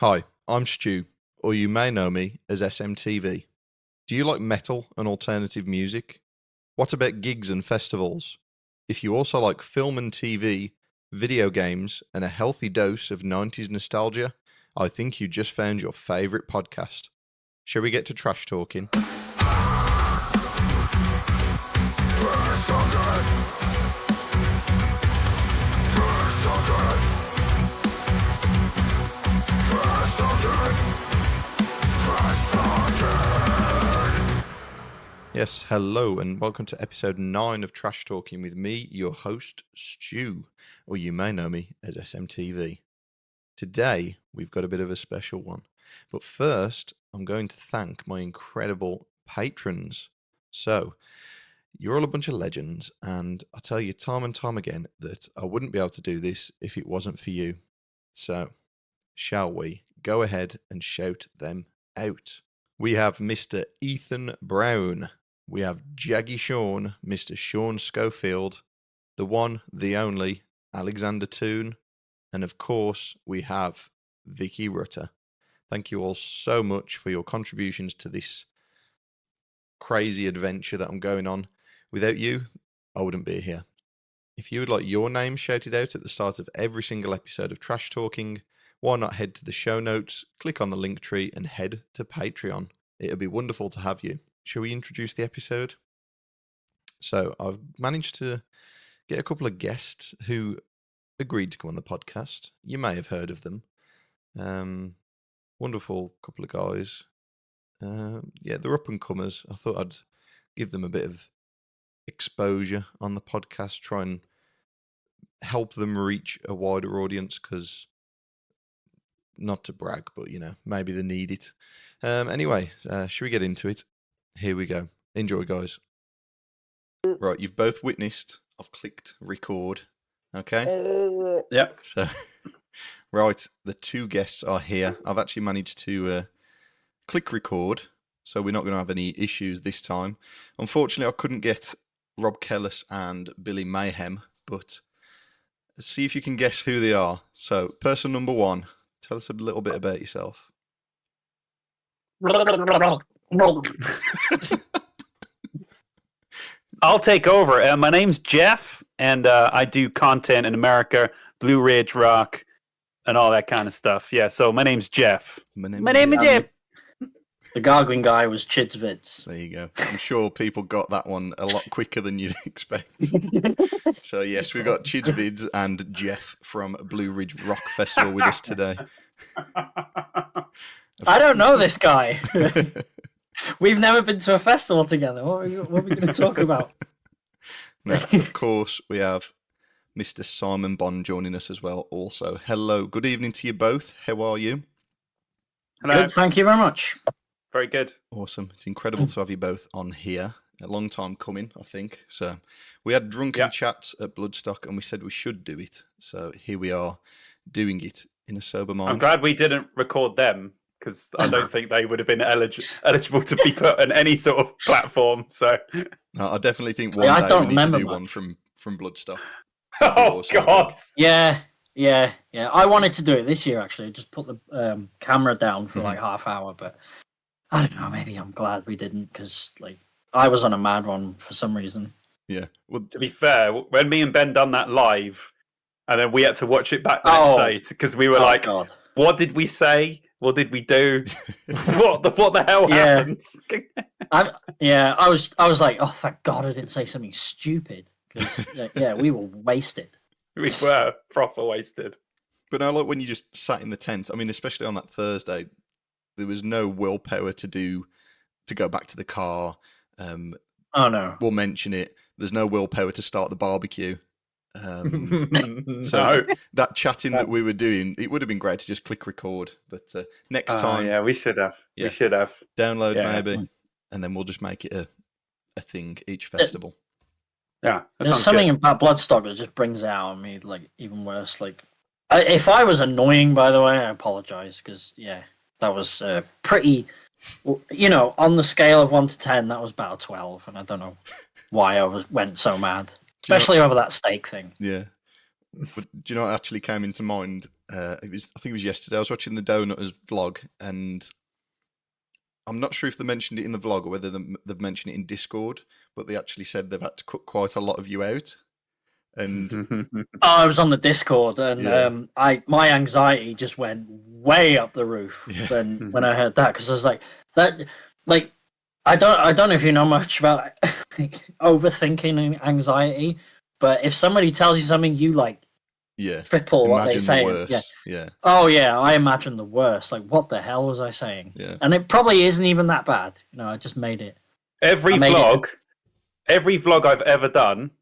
Hi, I'm Stu, or you may know me as SMTV. Do you like metal and alternative music? What about gigs and festivals? If you also like film and TV, video games, and a healthy dose of 90s nostalgia, I think you just found your favourite podcast. Shall we get to trash talking? Yes, hello and welcome to episode 9 of Trash Talking with me, your host, Stu, or you may know me as SMTV. Today, we've got a bit of a special one, but first, I'm going to thank my incredible patrons. So, you're all a bunch of legends, and I tell you time and time again that I wouldn't be able to do this if it wasn't for you. So, shall we go ahead and shout them out? We have Mr. Ethan Brown. We have Jaggy Sean, Mr. Sean Schofield, the one, the only, Alexander Toon, and of course, we have Vicky Rutter. Thank you all so much for your contributions to this crazy adventure that I'm going on. Without you, I wouldn't be here. If you would like your name shouted out at the start of every single episode of Trash Talking, why not head to the show notes, click on the link tree, and head to Patreon. It'll be wonderful to have you. Shall we introduce the episode? So, I've managed to get a couple of guests who agreed to come on the podcast. You may have heard of them. Wonderful couple of guys. They're up and comers. I thought I'd give them a bit of exposure on the podcast, try and help them reach a wider audience, because not to brag, but maybe they need it. Anyway, should we get into it? Here we go. Enjoy, guys. Right, you've both witnessed. I've clicked record. Okay? Yep. So, right, the two guests are here. I've actually managed to click record, so we're not going to have any issues this time. Unfortunately, I couldn't get Rob Kellis and Billy Mayhem, but let's see if you can guess who they are. So, person number one, tell us a little bit about yourself. I'll take over. My name's Jeff, and I do content in America, Blue Ridge Rock, and all that kind of stuff. Yeah, so my name's Jeff. My name is Jeff. The gargling guy was Chidsbits. There you go. I'm sure people got that one a lot quicker than you'd expect. So yes, we've got Chidsbids and Jeff from Blue Ridge Rock Festival with us today. I don't know this guy. We've never been to a festival together. What are we going to talk about? Now, of course, we have Mr. Simon Bond joining us as well also. Hello, good evening to you both. How are you? Hello. Good, thank you very much. Very good. Awesome. It's incredible to have you both on here. A long time coming, I think. So we had drunken chats at Bloodstock and we said we should do it. So here we are doing it in a sober mind. I'm glad we didn't record them, because I don't think they would have been eligible to be put on any sort of platform. So I definitely think one day we need to do one from Bloodstock. Oh, awesome, God. Yeah. I wanted to do it this year, actually. Just put the camera down for like half hour, but I don't know. Maybe I'm glad we didn't, because I was on a mad one for some reason. Yeah. Well, To be fair, when me and Ben done that live, and then we had to watch it back the next day, because we were like, God. What did we say? What did we do? what the hell happened? I was like, oh, thank God I didn't say something stupid, because we were wasted. We were proper wasted. But now, like when you just sat in the tent, I mean, especially on that Thursday, there was no willpower to go back to the car. Oh no, We'll mention it. There's no willpower to start the barbecue. So No. that chatting that we were doing, it would have been great to just click record. But next time, Yeah, we should have. Yeah. We should have. download Yeah. maybe, and then we'll just make it a thing each festival. Yeah, that there's sounds something good. about Bloodstock that just brings it out on me, like even worse. Like, if I was annoying, by the way, I apologize, because that was pretty. On the scale of 1 to 10, that was about a 12, and I don't know why went so mad, especially over that steak thing. Yeah. But do you know what actually came into mind I think it was yesterday. I was watching the Donutters vlog, and I'm not sure if they mentioned it in the vlog or whether they've mentioned it in Discord, but they actually said they've had to cut quite a lot of you out. And I was on the Discord, and Yeah. my anxiety just went way up the roof Yeah. when I heard that, because I was like I don't know if you know much about overthinking and anxiety, but if somebody tells you something, you like yeah, triple what they imagine say. the worst. Yeah. Oh yeah, I imagine the worst. Like, what the hell was I saying? Yeah. And it probably isn't even that bad. I just made it. Every vlog I've ever done,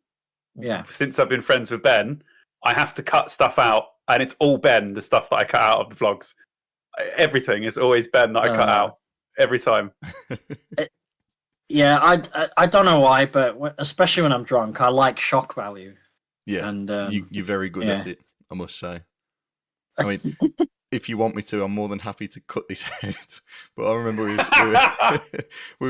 since I've been friends with Ben, I have to cut stuff out, and it's all Ben. The stuff that I cut out of the vlogs, everything is always Ben that I cut out every time. Yeah, I don't know why, but especially when I'm drunk, I like shock value. Yeah, and you're very good at it, I must say. I mean, if you want me to, I'm more than happy to cut this out. But I remember we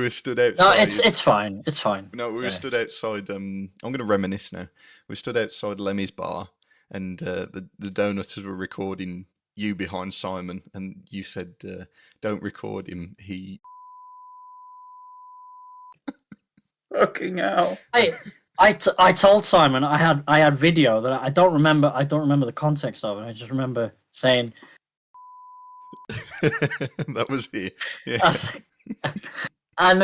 were stood outside. No, it's fine. It's fine. No, we were stood outside. I'm going to reminisce now. We stood outside Lemmy's bar, and the Donutters were recording you behind Simon, and you said, "Don't record him. He." Fucking hell! I told Simon I had video that I don't remember. I don't remember the context of it. I just remember saying that was it. Yeah. And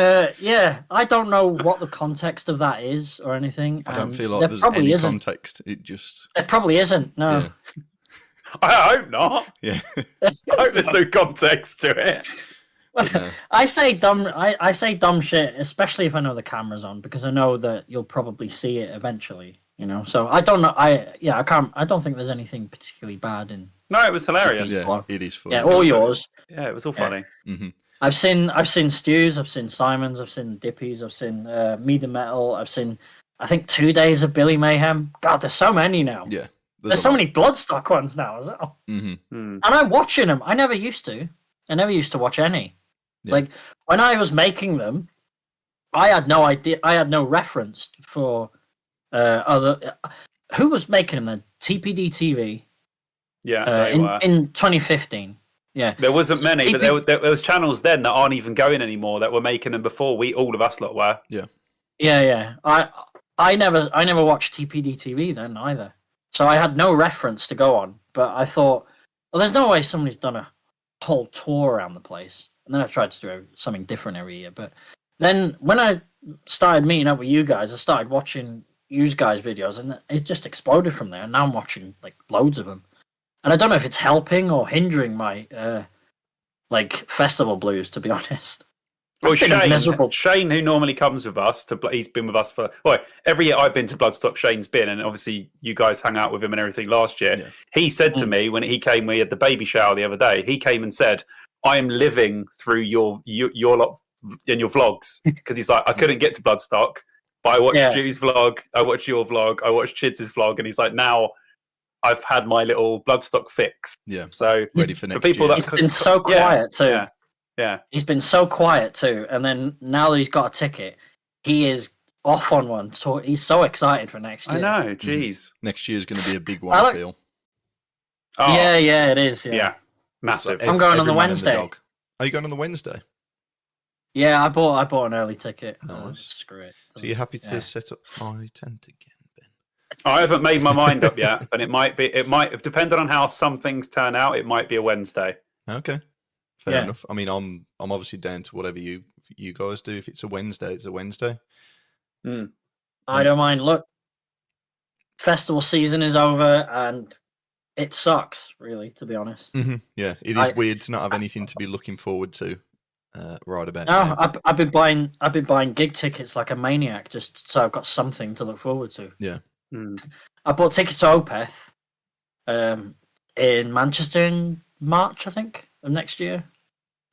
I don't know what the context of that is or anything. I don't feel like there's any context. There probably isn't. No. Yeah. I hope not. Yeah. I hope there's no context to it. No. I say dumb shit, especially if I know the camera's on, because I know that you'll probably see it eventually. So I don't know. I don't think there's anything particularly bad in. No, it was hilarious. Yeah, it is funny. Yeah, all yours. Yeah, it was all funny. Mm-hmm. I've seen Stu's, I've seen Simon's, I've seen Dippy's, I've seen Mead and Metal, I've seen, I think, 2 days of Billy Mayhem. God, there's so many now. Yeah, there's so many Bloodstock ones now as well. Mm-hmm. And I'm watching them. I never used to watch any. Yeah. Like, when I was making them, I had no idea. I had no reference for other. Who was making them then? TPD TV. Yeah, in 2015. Yeah, there wasn't many, but there was channels then that aren't even going anymore that were making them before all of us lot were. Yeah. I never watched TPD TV then either, so I had no reference to go on. But I thought, well, there's no way somebody's done a whole tour around the place. And then I tried to do something different every year. But then when I started meeting up with you guys, I started watching you guys' videos, and it just exploded from there. And now I'm watching like loads of them. And I don't know if it's helping or hindering my festival blues, to be honest. Well, Shane, who normally comes with us, he's been with us for every year I've been to Bloodstock. Shane's been, and obviously you guys hung out with him and everything last year. Yeah. He said to me when he came, we had the baby shower the other day. He came and said, "I am living through your lot in your vlogs," because he's like, I couldn't get to Bloodstock, but I watched Stu's vlog, I watched your vlog, I watched Chids' vlog, and he's like, now I've had my little Bloodstock fix. Yeah. So ready for next year. He's been so quiet too. Yeah. He's been so quiet too. And then now that he's got a ticket, he is off on one. So he's so excited for next year. I know, jeez. Next year's going to be a big one, I feel. Oh. Yeah, it is. Yeah. Massive. I'm going on the Wednesday. Are you going on the Wednesday? Yeah, I bought an early ticket. Nice. Screw it. So you're happy to set up my tent again? I haven't made my mind up yet, but it might depending on how some things turn out, it might be a Wednesday. Okay, fair enough. I mean, I'm obviously down to whatever you guys do. If it's a Wednesday, it's a Wednesday. I don't mind. Look, festival season is over, and it sucks, really, to be honest. Mm-hmm. Yeah, it is weird to not have anything to be looking forward to. Right about now. I've been buying gig tickets like a maniac, just so I've got something to look forward to. Yeah. I bought tickets to Opeth in Manchester in March, I think, of next year.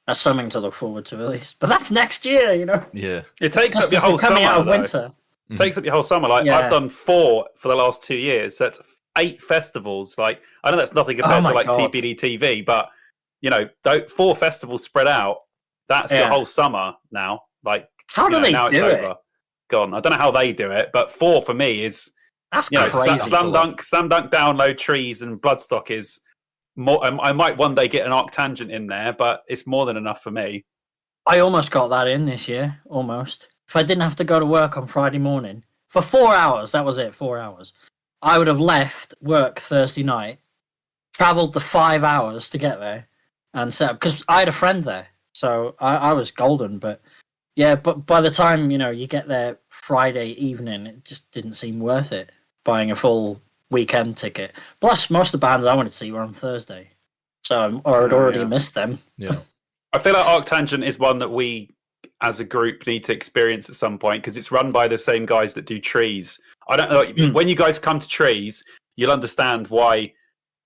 That's something to look forward to, at least. But that's next year, Yeah. It takes up your whole summer. Coming out of winter. It takes up your whole summer. Like, I've done 4 for the last 2 years. So that's 8 festivals. Like, I know that's nothing compared to TPD TV, but 4 festivals spread out. That's your whole summer now. Like, how do they now do it's it? Over. Gone. I don't know how they do it, but 4 for me is. That's crazy. Slam Dunk, Download, Trees, and Bloodstock is more. I might one day get an Arctangent in there, but it's more than enough for me. I almost got that in this year, almost. If I didn't have to go to work on Friday morning for 4 hours, that was it, 4 hours. I would have left work Thursday night, travelled the 5 hours to get there, and set up because I had a friend there, so I was golden. But yeah, but by the time you get there Friday evening, it just didn't seem worth it buying a full weekend ticket. Plus, most of the bands I wanted to see were on Thursday, so I'd already missed them. Yeah, I feel like Arctangent is one that we, as a group, need to experience at some point because it's run by the same guys that do Trees. I don't know when you guys come to Trees, you'll understand why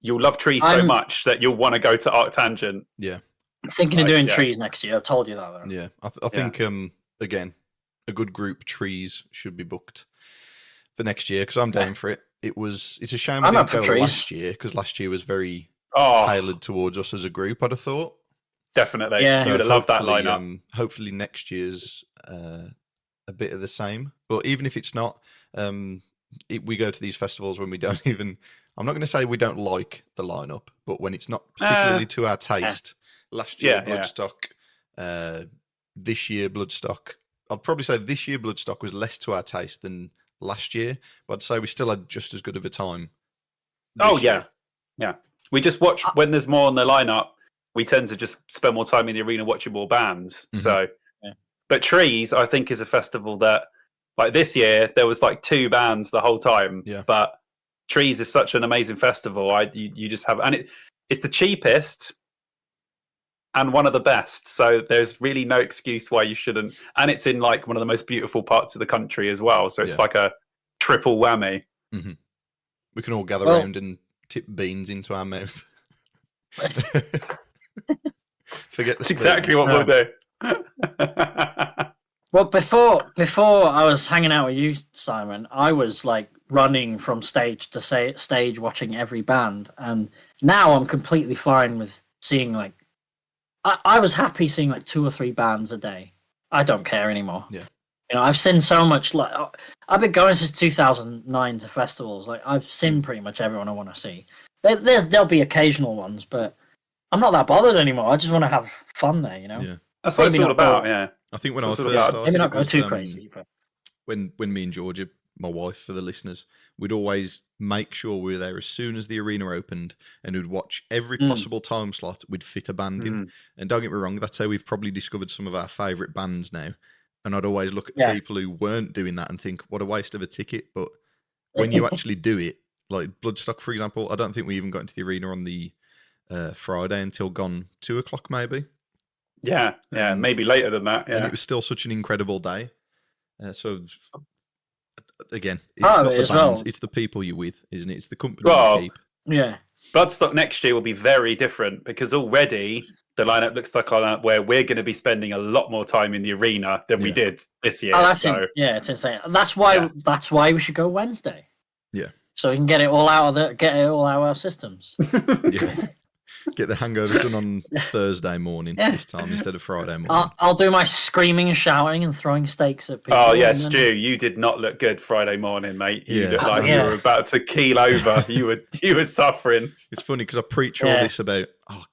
you'll love Trees so much that you'll want to go to Arctangent. Yeah. I'm thinking of doing Trees next year. I told you that. Though. Yeah, I think again, a good group Trees should be booked for next year because I'm down for it. It's a shame I didn't go last year because last year was very tailored towards us as a group. I'd have thought definitely. Yeah, you would have loved that lineup. Hopefully next year's a bit of the same, but even if it's not, we go to these festivals when we don't even. I'm not going to say we don't like the lineup, but when it's not particularly to our taste. Last year, Bloodstock. This year, Bloodstock. I'd probably say this year, Bloodstock was less to our taste than last year, but I'd say we still had just as good of a time. Yeah. We just watch when there's more on the lineup. We tend to just spend more time in the arena watching more bands. Mm-hmm. So, but Trees, I think, is a festival that, like this year, there was like 2 bands the whole time. Yeah. But Trees is such an amazing festival. You just have, and it's the cheapest and one of the best. So there's really no excuse why you shouldn't. And it's in like one of the most beautiful parts of the country as well. So it's like a triple whammy. Mm-hmm. We can all gather around and tip beans into our mouth. Forget That's exactly what we'll do. Well, before I was hanging out with you, Simon, I was like running from stage to stage watching every band. And now I'm completely fine with seeing like, I was happy seeing like 2 or 3 bands a day. I don't care anymore. Yeah. I've seen so much. Like I've been going since 2009 to festivals. Like I've seen pretty much everyone I want to see. There'll be occasional ones, but I'm not that bothered anymore. I just want to have fun there. Yeah. That's what it's all about. Yeah. I think when I first started, maybe not go too crazy. But... When me and Georgia, my wife, for the listeners, we'd always make sure we were there as soon as the arena opened, and we'd watch every possible time slot we'd fit a band in. And don't get me wrong, that's how we've probably discovered some of our favourite bands now. And I'd always look at the people who weren't doing that and think, what a waste of a ticket. But when you actually do it, like Bloodstock, for example, I don't think we even got into the arena on the Friday until gone 2 o'clock maybe. Yeah, and maybe later than that. Yeah. And it was still such an incredible day. So again, it's not the bands, it's the people you're with, isn't it? It's the company you keep. Yeah. Bloodstock next year will be very different because already the lineup looks like a lineup where we're going to be spending a lot more time in the arena than we did this year. Oh, it's insane. That's why we should go Wednesday. Yeah. So we can get it all out of our systems. Yeah. Get the hangover done on Thursday morning this time instead of Friday morning. I'll do my screaming and shouting and throwing steaks at people. Oh, yeah, Stu, you did not look good Friday morning, mate. You looked like you were about to keel over. You were suffering. It's funny because I preach all this about,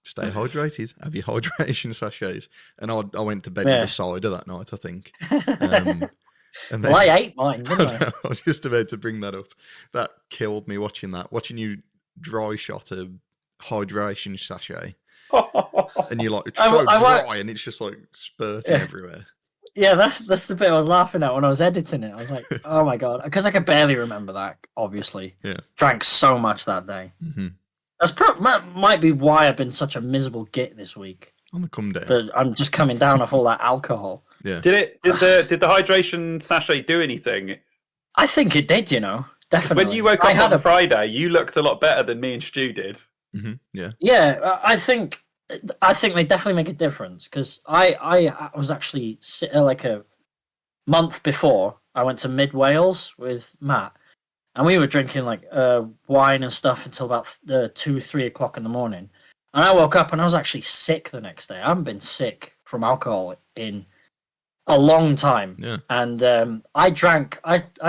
stay hydrated, have your hydration sachets. And I went to bed with a cider that night, I think. And then, I ate mine, didn't I? I was just about to bring that up. That killed me watching you dry shot a hydration sachet, and you're like, it's so dry, and it's just like spurting everywhere. Yeah, that's the bit I was laughing at when I was editing it. I was like, oh my god, because I could barely remember that. Obviously, drank so much that day. Mm-hmm. That might be why I've been such a miserable git this week on the come down. But I'm just coming down off all that alcohol. Yeah. Did the hydration sachet do anything? I think it did. Definitely. When you woke up on Friday, you looked a lot better than me and Stu did. Mm-hmm. Yeah. Yeah, I think they definitely make a difference because I was actually like a month before I went to Mid Wales with Matt, and we were drinking like wine and stuff until about 2-3 o'clock in the morning, and I woke up and I was actually sick the next day. I haven't been sick from alcohol in a long time. Yeah. And I'd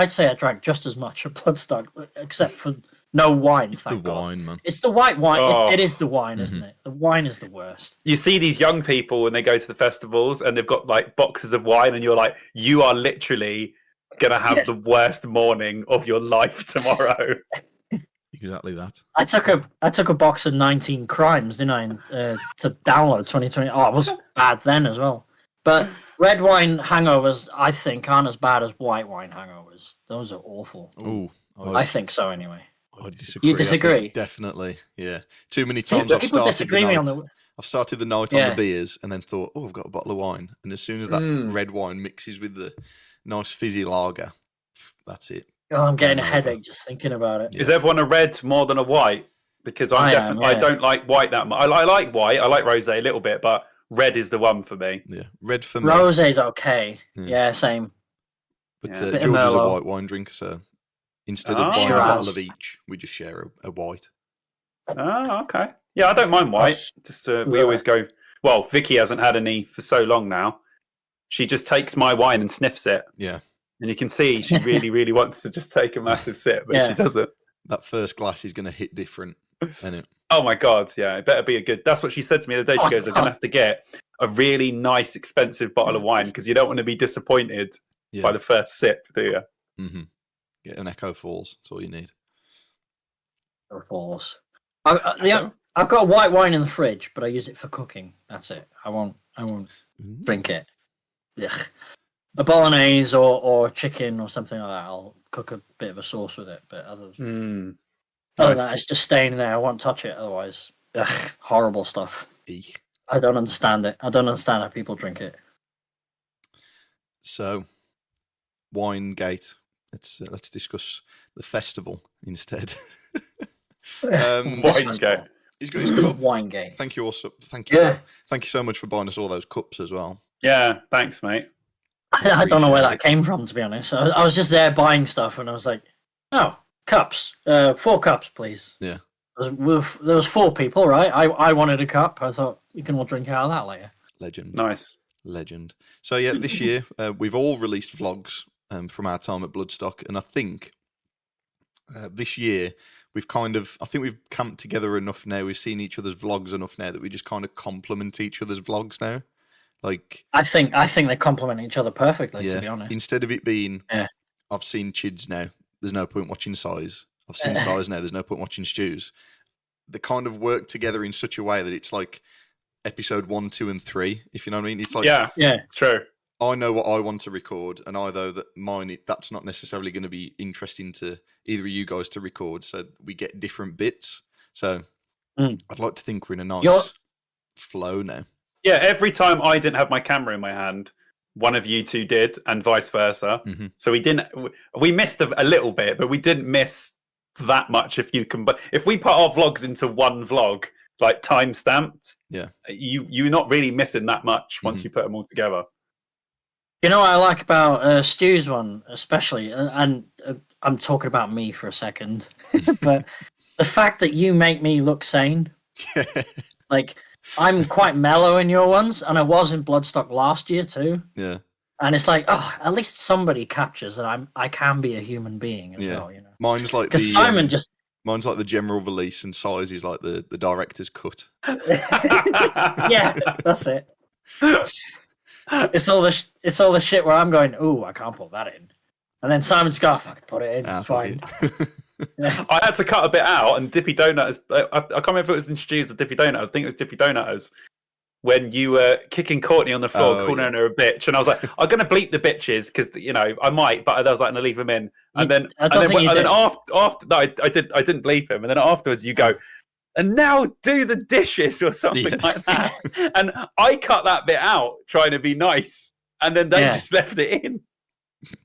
say I drank just as much of Bloodstock, except for No wine, It's the thank God. wine, man. It's the white wine. Oh. It is the wine, isn't it? The wine is the worst. You see these young people when they go to the festivals and they've got like boxes of wine, and you're like, you are literally gonna have the worst morning of your life tomorrow. Exactly that. I took a box of 19 Crimes, didn't I, to download 2020. Oh, it was bad then as well. But red wine hangovers, I think, aren't as bad as white wine hangovers. Those are awful. Oh, I think so anyway. I disagree. You disagree? Definitely, yeah. Too many times People disagree me on the. I've started the night on the beers and then thought, oh, I've got a bottle of wine. And as soon as that red wine mixes with the nice fizzy lager, that's it. Oh, I'm getting a headache just thinking about it. Yeah. Is everyone a red more than a white? Because I don't like white that much. I like white. I like rosé a little bit, but red is the one for me. Yeah, red for me. Rosé's okay. Yeah, same. But George is a white wine drinker, so instead of buying a bottle of each, we just share a white. Oh, okay. Yeah, I don't mind white. We always go. Well, Vicky hasn't had any for so long now. She just takes my wine and sniffs it. Yeah. And you can see she really, really wants to just take a massive sip, but she doesn't. That first glass is going to hit different, isn't it? Oh my God, yeah. It better be a good... That's what she said to me the other day. She goes, I'm going to have to get a really nice, expensive bottle of wine because you don't want to be disappointed by the first sip, do you? Mm-hmm. Get an Echo Falls. That's all you need. Echo Falls. I've got white wine in the fridge, but I use it for cooking. That's it. I won't drink it. Ugh. A bolognese or chicken or something like that. I'll cook a bit of a sauce with it. But other than that, it's just staying there. I won't touch it otherwise. Ugh, horrible stuff. Eek. I don't understand it. I don't understand how people drink it. So, Winegate. Let's discuss the festival instead. Winegate. He's got his cup. Winegate. Thank you also. Thank you. Yeah. Thank you so much for buying us all those cups as well. Yeah, thanks, mate. I don't know where that came from, to be honest. I was just there buying stuff, and I was like, "Oh, cups, 4 cups, please." Yeah. There was 4 people, right? I wanted a cup. I thought you can all drink out of that later. Legend. Nice. Legend. So yeah, this year we've all released vlogs from our time at Bloodstock, and I think this year we've camped together enough now. We've seen each other's vlogs enough now that we just kind of complement each other's vlogs now. Like I think they complement each other perfectly. To be honest, instead of it being, I've seen Chids now. There's no point watching Size. I've seen Size now. There's no point watching Stews. They kind of work together in such a way that it's like episode 1, 2, and 3. If you know what I mean. It's like yeah, it's true. I know what I want to record, and that's not necessarily going to be interesting to either of you guys to record. So we get different bits. So I'd like to think we're in a nice flow now. Yeah, every time I didn't have my camera in my hand, one of you two did, and vice versa. Mm-hmm. So we missed a little bit, but we didn't miss that much. If we put our vlogs into one vlog, like time stamped, you're not really missing that much once you put them all together. You know what I like about Stu's one, especially, and I'm talking about me for a second, but the fact that you make me look sane, like. I'm quite mellow in your ones, and I was in Bloodstock last year too. Yeah. And it's like, at least somebody captures that I can be a human being as well, you know. Mine's like mine's like the general release, and Size is like the director's cut. Yeah, that's it. It's all the shit where I'm going, ooh, I can't put that in, and then Simon's got, fucking put it in, it's fine. Yeah. I had to cut a bit out, and Dippy Donuts. I can't remember if it was in Stews or Dippy Donuts. I think it was Dippy Donuts when you were kicking Courtney on the floor, calling her a bitch, and I was like, "I'm going to bleep the bitches because I might," but I was like, "I'm going to leave them in." And then after, no, I didn't bleep him, and then afterwards you go, "And now do the dishes" or something like that, and I cut that bit out trying to be nice, and then they just left it in.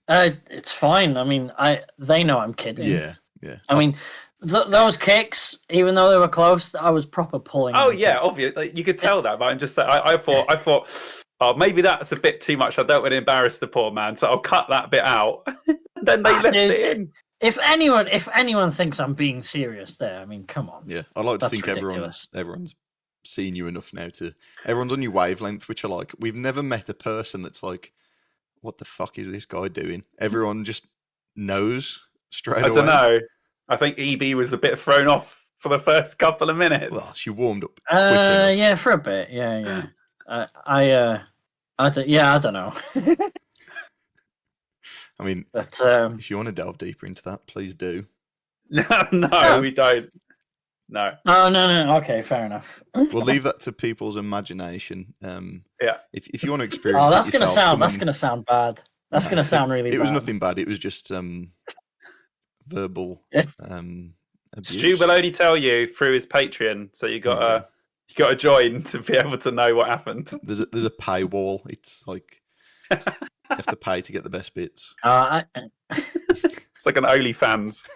It's fine. I mean, they know I'm kidding. Yeah. Yeah. I mean, those kicks, even though they were close, I was proper pulling. Oh yeah, obviously you could tell that, but I'm just I thought, oh, maybe that's a bit too much. I don't want to embarrass the poor man, so I'll cut that bit out. Then they left it in. If anyone thinks I'm being serious, there, I mean, come on. Yeah, I like to think ridiculous. everyone's seen you enough now everyone's on your wavelength, which are like, we've never met a person that's like, what the fuck is this guy doing? Everyone just knows straight away. I don't know. I think EB was a bit thrown off for the first couple of minutes. Well, she warmed up quick enough. Yeah, for a bit. Yeah. I don't know. I mean, but if you want to delve deeper into that, please do. No, we don't. No. Oh no. Okay, fair enough. We'll leave that to people's imagination. Yeah. If you want to experience, Oh, that's it yourself, gonna sound bad. That's gonna sound really bad. It was nothing bad. It was just verbal abuse. Stu will only tell you through his Patreon, so you gotta join to be able to know what happened. There's a paywall. It's like you have to pay to get the best bits. It's like an OnlyFans.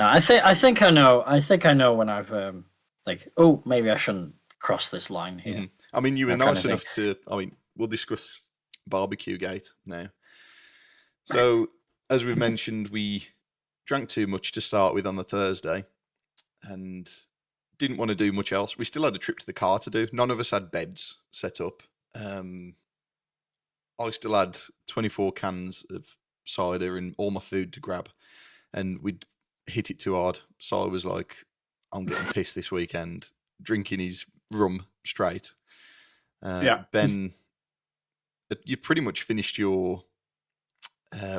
I think I know. I think I know when I've maybe I shouldn't cross this line here. Mm-hmm. I mean, you were nice enough to. I mean, we'll discuss Barbecue Gate now. So, as we've mentioned, we drank too much to start with on the Thursday, and didn't want to do much else. We still had a trip to the car to do. None of us had beds set up. I still had 24 cans of cider and all my food to grab, and we'd hit it too hard. So I was like, I'm getting pissed this weekend, drinking his rum straight. Ben, you pretty much finished your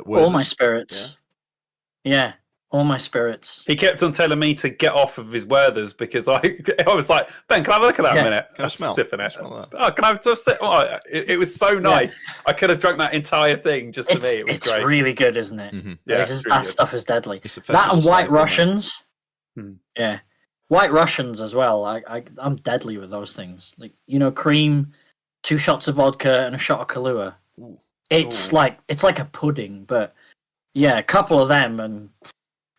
all my spirits. Yeah, all my spirits. He kept on telling me to get off of his Werthers because I was like, Ben, can I have a look at that a minute? Can I smell? Sipping it. Smell that? Oh, can I have a sip? Oh, it was so nice. Yeah. I could have drunk that entire thing just to me. It was great. It's really good, isn't it? Mm-hmm. Yeah, that stuff is deadly. That and White Russians. Yeah. White Russians as well. I'm deadly with those things. Like, cream, 2 shots of vodka, and a shot of Kahlua. Ooh. It's like a pudding, but yeah, a couple of them, and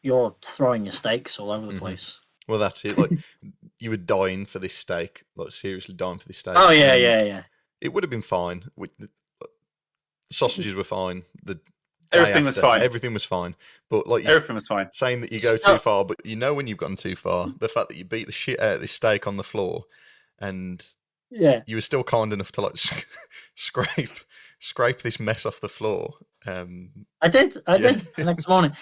you're throwing your steaks all over the place. Well, that's it. Like, you were dying for this steak, like seriously dying for this steak. Oh yeah. It would have been fine. The sausages were fine. Everything was fine. Everything was fine. But like everything was fine. Saying that you go too far, but when you've gone too far, the fact that you beat the shit out of this steak on the floor, and you were still kind enough to like scrape this mess off the floor. I did. The next morning,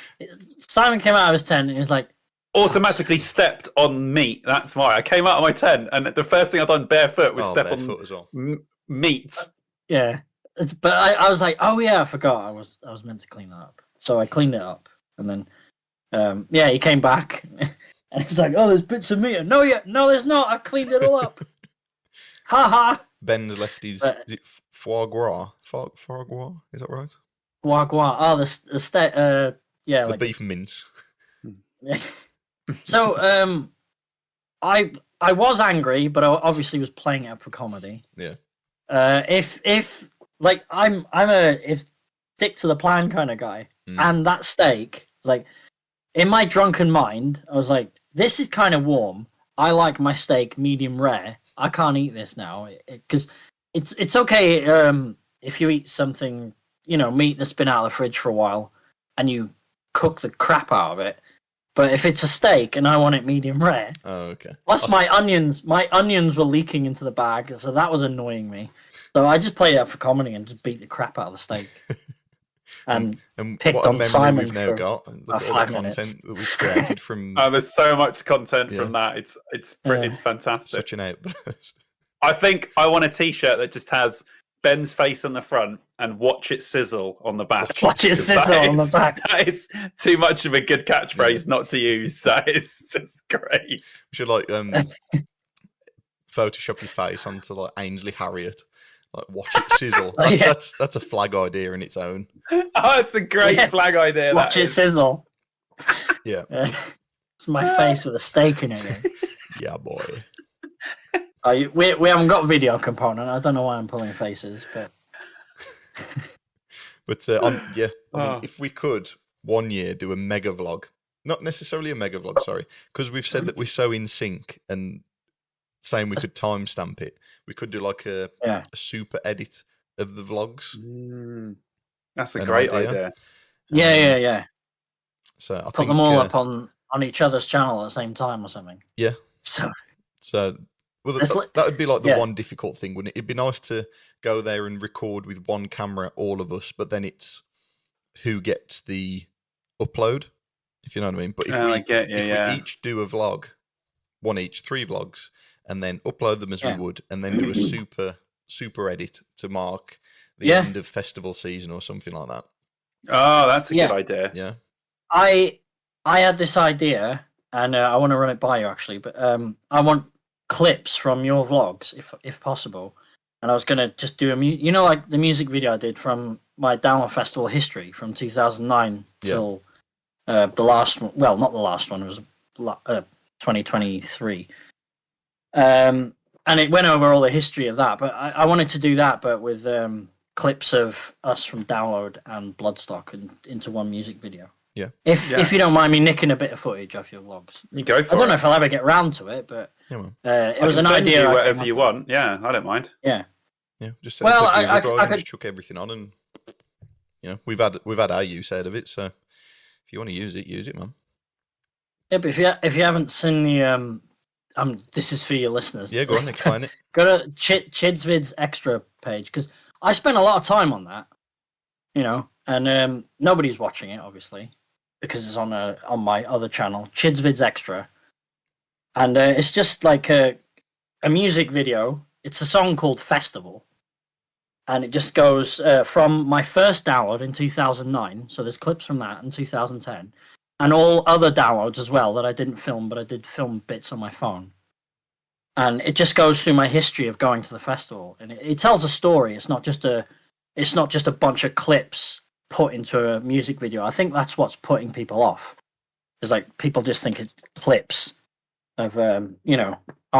Simon came out of his tent and he was like, automatically stepped on meat. That's why I came out of my tent, and the first thing I done barefoot was step on as well. Meat. Yeah. But I was like, oh yeah, I forgot. I was meant to clean that up. So I cleaned it up, and then he came back, and he's like, oh, there's bits of meat. No, there's not. I cleaned it all up. Ha ha. Ben's left his is it foie gras? Foie gras, is that right? Foie gras. Oh, the steak. The beef mince. So I was angry, but I obviously was playing it up for comedy. Yeah. If like I'm a stick to the plan kind of guy, and that steak, like in my drunken mind, I was like, this is kind of warm. I like my steak medium rare. I can't eat this now because it's okay if you eat something, meat that's been out of the fridge for a while and you cook the crap out of it. But if it's a steak and I want it medium rare, okay. Plus my onions were leaking into the bag, so that was annoying me. So I just played it up for comedy and just beat the crap out of the steak. And picked what a on memory Simon we've now for got. Look at all 5 the minutes. content that we've created from. There's so much content from that. It's fantastic. Such an outburst. I think I want a T-shirt that just has Ben's face on the front and "Watch it sizzle" on the back. Watch it sizzle on the back. That is too much of a good catchphrase not to use. That is just great. We should like Photoshop your face onto like Ainsley Harriott. Like, watch it sizzle. That's a flag idea in its own. Oh, it's a great flag idea. Watch it sizzle. Yeah. It's my face with a steak in it. Yeah, boy. We haven't got a video component. I don't know why I'm pulling faces, but I mean, if we could one year do a mega vlog, not necessarily a mega vlog, sorry, because we've said that we're so in sync and saying we could timestamp it. We could do like a super edit of the vlogs. That's a great idea. Yeah. So I put think, them all up on each other's channel at the same time or something. Yeah. So that would be like the one difficult thing, wouldn't it? It'd be nice to go there and record with one camera, all of us, but then it's who gets the upload, if you know what I mean. But if we each do a vlog, one each, 3 vlogs, and then upload them as we would, and then do a super edit to mark the end of festival season or something like that. Oh, that's a good idea. Yeah. I had this idea, and I want to run it by you actually, but I want clips from your vlogs, if possible. And I was gonna just do like the music video I did from my Download Festival history from 2009 till the last one. Well, not the last one. It was 2023. And it went over all the history of that. But I wanted to do that, but with clips of us from Download and Bloodstock and into one music video. Yeah. If you don't mind me nicking a bit of footage off your vlogs. You go for it. I don't know if I'll ever get round to it, but it was an idea. You whatever you want. Yeah, I don't mind. Yeah. Yeah. Just send I just chuck everything on, and we've had our use out of it. So if you want to use it, man. Yeah, but if you haven't seen the this is for your listeners. Yeah, go on, explain it. Go to Chidsvid's extra page, because I spent a lot of time on that, and nobody's watching it obviously because it's on my other channel, Chidsvid's extra, and it's just like a music video. It's a song called Festival, and it just goes from my first download in 2009. So there's clips from that in 2010. And all other downloads as well that I didn't film, but I did film bits on my phone. And it just goes through my history of going to the festival, and it tells a story. It's not just a bunch of clips put into a music video. I think that's what's putting people off. It's like people just think it's clips of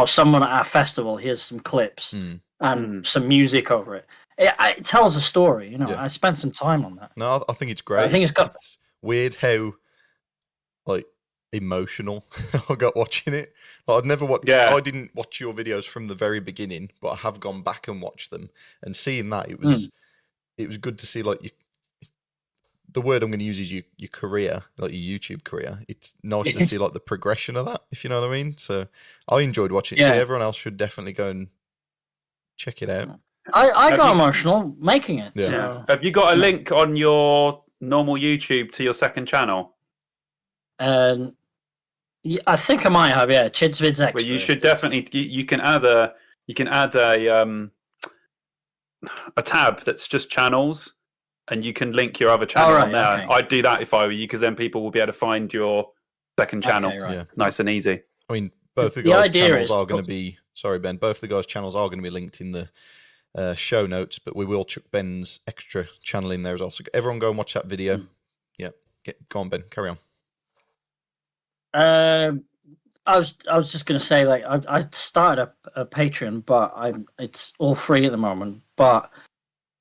someone at our festival. Here's some clips and some music over it. It tells a story. I spent some time on that. No, I think it's great. I think it's weird how emotional I got watching it. I'd never watched. I didn't watch your videos from the very beginning, but I have gone back and watched them. And seeing that, it was good to see. The word I'm going to use is your career, like your YouTube career. It's nice to see the progression of that, if you know what I mean. So I enjoyed watching it. So everyone else should definitely go and check it out. I got emotional making it. Yeah. So. Have you got a link on your normal YouTube to your second channel? I think I might have. Yeah, Chidsvid's extra. Well, you should definitely. You can add a tab that's just channels, and you can link your other channel on there. Okay. I'd do that if I were you, because then people will be able to find your second channel nice and easy. I mean, both the guys' channels are going to be. Sorry, Ben. Both the guys' channels are going to be linked in the show notes, but we will chuck Ben's extra channel in there as well. So everyone go and watch that video. Yeah, go on, Ben. Carry on. I was just going to say, I started a Patreon, but it's all free at the moment. But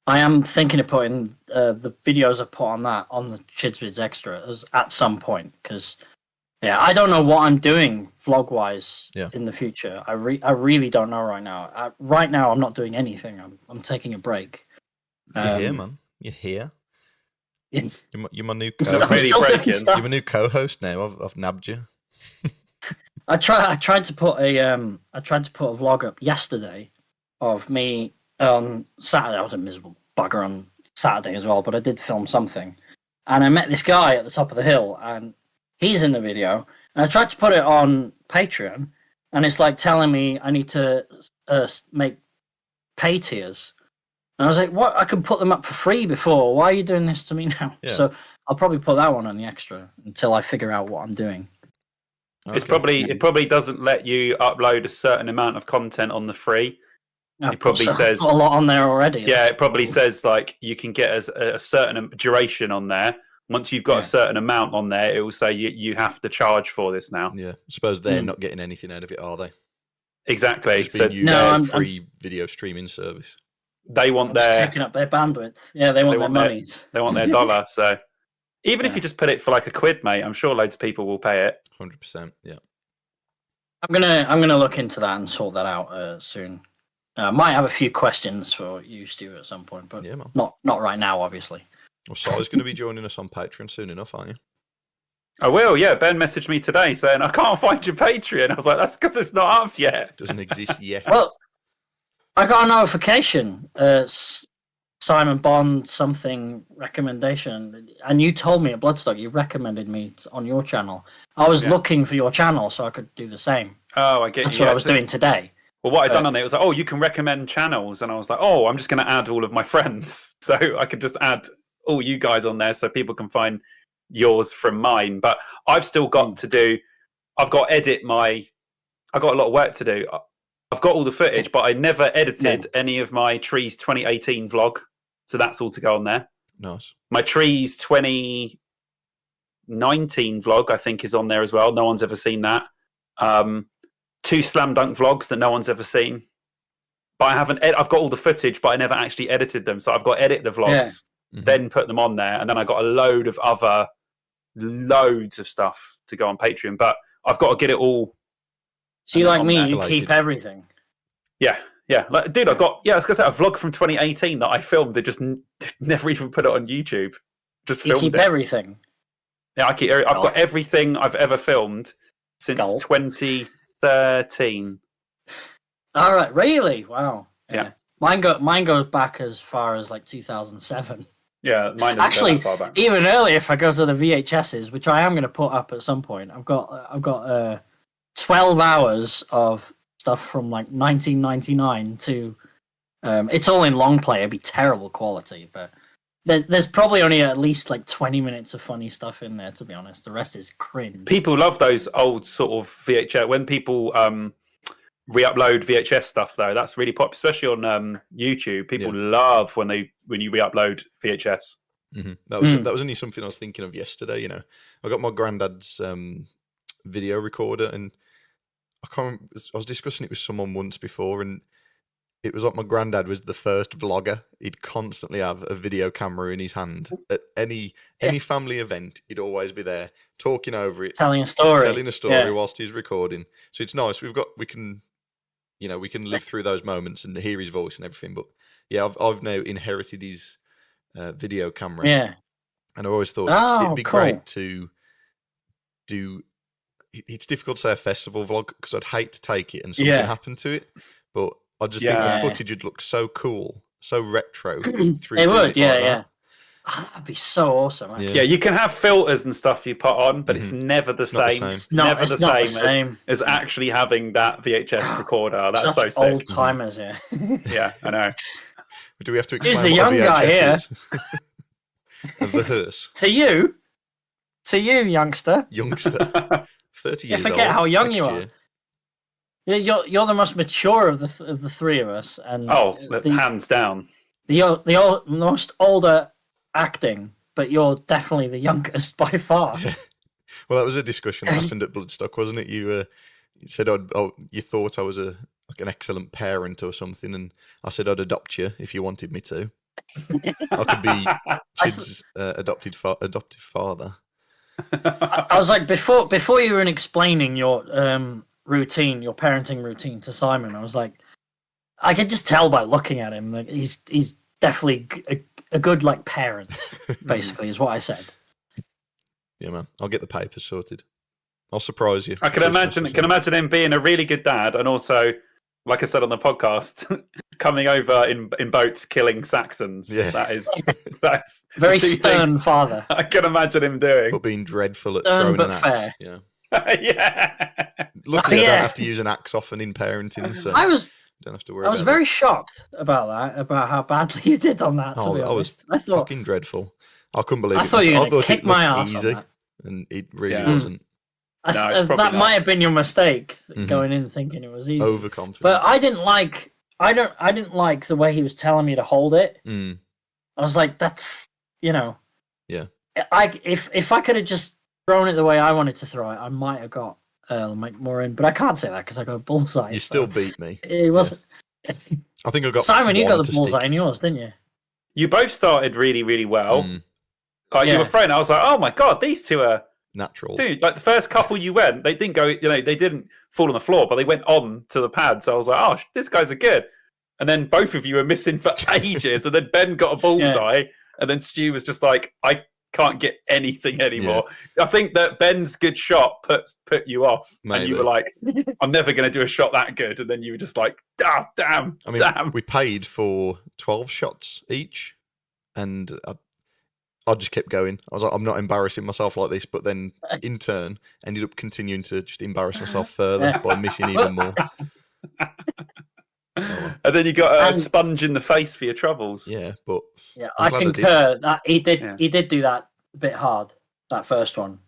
I am thinking of putting the videos I put on that on the Chidsvid's extra at some point, because I don't know what I'm doing vlog wise in the future. I really don't know right now. Right now, I'm not doing anything. I'm taking a break. You're here, man. You're here. Yes. You're my new you're my new co-host now. I've nabbed you. I tried to put a vlog up yesterday of me on Saturday. I was a miserable bugger on Saturday as well, but I did film something, and I met this guy at the top of the hill, and he's in the video. And I tried to put it on Patreon, and it's telling me I need to make pay tiers. And I was like, what? I could put them up for free before. Why are you doing this to me now? Yeah. So I'll probably put that one on the extra until I figure out what I'm doing. Okay. It probably doesn't let you upload a certain amount of content on the free. It probably says a lot on there already. Yeah, it probably says you can get a certain duration on there. Once you've got a certain amount on there, it will say you have to charge for this now. Yeah, I suppose they're not getting anything out of it, are they? Exactly. Just being used as a free video streaming service. They want just taking up their bandwidth. Yeah, they want their monies. They want their dollar. So even if you just put it for £1, mate, I'm sure loads of people will pay it. 100%. Yeah. I'm gonna look into that and sort that out soon. Might have a few questions for you, Stu, at some point, but not right now, obviously. Well, Sal's going to be joining us on Patreon soon enough, aren't you? I will, yeah. Ben messaged me today saying, I can't find your Patreon. I was like, that's because it's not up yet. It doesn't exist yet. Well, I got a notification Simon Bond something recommendation, and you told me at Bloodstock you recommended me on your channel. I was looking for your channel so I could do the same. Oh, I get That's you. what I was doing today. Well, what I'd done on it was like, oh, you can recommend channels, and I was like, oh, I'm just going to add all of my friends, so I could just add all you guys on there so people can find yours from mine. But I've still got to do. I've got to edit my. I've got a lot of work to do. I've got all the footage, but I never edited any of my Trees 2018 vlog. So that's all to go on there. Nice. My Trees 2019 vlog, I think, is on there as well. No one's ever seen that. 2 Slam Dunk vlogs that no one's ever seen. But I haven't. I've got all the footage, but I never actually edited them. So I've got to edit the vlogs, then put them on there, and then I got a load of other loads of stuff to go on Patreon. But I've got to get it all. So you like me, you keep everything. Yeah. Like, dude, I've got I was gonna say a vlog from 2018 that I filmed. They just never even put it on YouTube. Just filmed keep everything. Yeah, I've got everything I've ever filmed since 2013. All right, really? Wow. Yeah. Mine goes back as far as like 2007. Yeah, mine actually go that far back. Even earlier. If I go to the VHSs, which I am going to put up at some point, I've got 12 hours of stuff from like 1999 to. It's all in long play. It'd be terrible quality, but there's probably only at least like 20 minutes of funny stuff in there. To be honest, the rest is cringe. People love those old sort of VHS when people re-upload VHS stuff though. That's really popular, especially on YouTube. People love when you re-upload VHS. Mm-hmm. That was only something I was thinking of yesterday. You know, I got my granddad's video recorder, and I was discussing it with someone once before, and it was like my granddad was the first vlogger. He'd constantly have a video camera in his hand at any family event. He'd always be there talking over it, telling a story whilst he's recording. So it's nice. We can live through those moments and hear his voice and everything. But yeah, I've now inherited his video camera. Yeah, and I always thought it'd be great to do. It's difficult to say a festival vlog because I'd hate to take it and something happened to it, but I just think the footage would look so cool, so retro. It would, yeah. Oh, that'd be so awesome. Yeah, you can have filters and stuff you put on, but it's never the same. It's never the same as actually having that VHS recorder. That's so sick. Old timers, yeah. Yeah, I know. Do we have to explain Who's the what young a VHS guy here? is? Of the hearse. To you, youngster. 30 years old. You forget how young you are. Year. You're the most mature of the three of us, and hands down. The most older acting, but you're definitely the youngest by far. Yeah. Well, that was a discussion that happened at Bloodstock, wasn't it? You said you thought I was an excellent parent or something, and I said I'd adopt you if you wanted me to. I could be Chid's adoptive father. I was like, before you were explaining your routine, your parenting routine to Simon, I was like, I could just tell by looking at him, like he's definitely a good like parent, basically, is what I said. Yeah, man. I'll get the papers sorted. I'll surprise you. I can imagine him being a really good dad, and also, like I said on the podcast, coming over in boats, killing Saxons. Yeah. That's very stern father. I can imagine him doing. But being dreadful at stern throwing but an fair. axe. Yeah. Yeah. Luckily, I don't have to use an axe often in parenting, so I don't have to worry. I was very shocked about that, about how badly you did on that. To be honest, I thought fucking dreadful. I couldn't believe it. I thought you were going to kick my ass easy, on that. And it really wasn't. That might have been your mistake, going in thinking it was easy. Overconfidence. But I didn't like the way he was telling me to hold it. Mm. I was like, that's Yeah. If I could have just thrown it the way I wanted to throw it, I might have got more in. But I can't say that because I got a bullseye. You still beat me. It wasn't. Yeah. I think I got Simon. You got the bullseye in yours, didn't you? You both started really, really well. You were throwing. I was like, oh my god, these two are natural. Dude, like the first couple you went, they didn't go. They didn't fall on the floor, but they went on to the pad. So I was like, oh, these guys are good. And then both of you were missing for ages. And then Ben got a bullseye, and then Stu was just like, I can't get anything anymore. Yeah. I think that Ben's good shot put you off. Maybe. And you were like, I'm never going to do a shot that good. And then you were just like, damn. We paid for 12 shots each. and I just kept going. I was like, I'm not embarrassing myself like this, but then in turn ended up continuing to just embarrass myself further by missing even more. And then you got a sponge in the face for your troubles. Yeah, but I concur that he did do that a bit hard. That first one,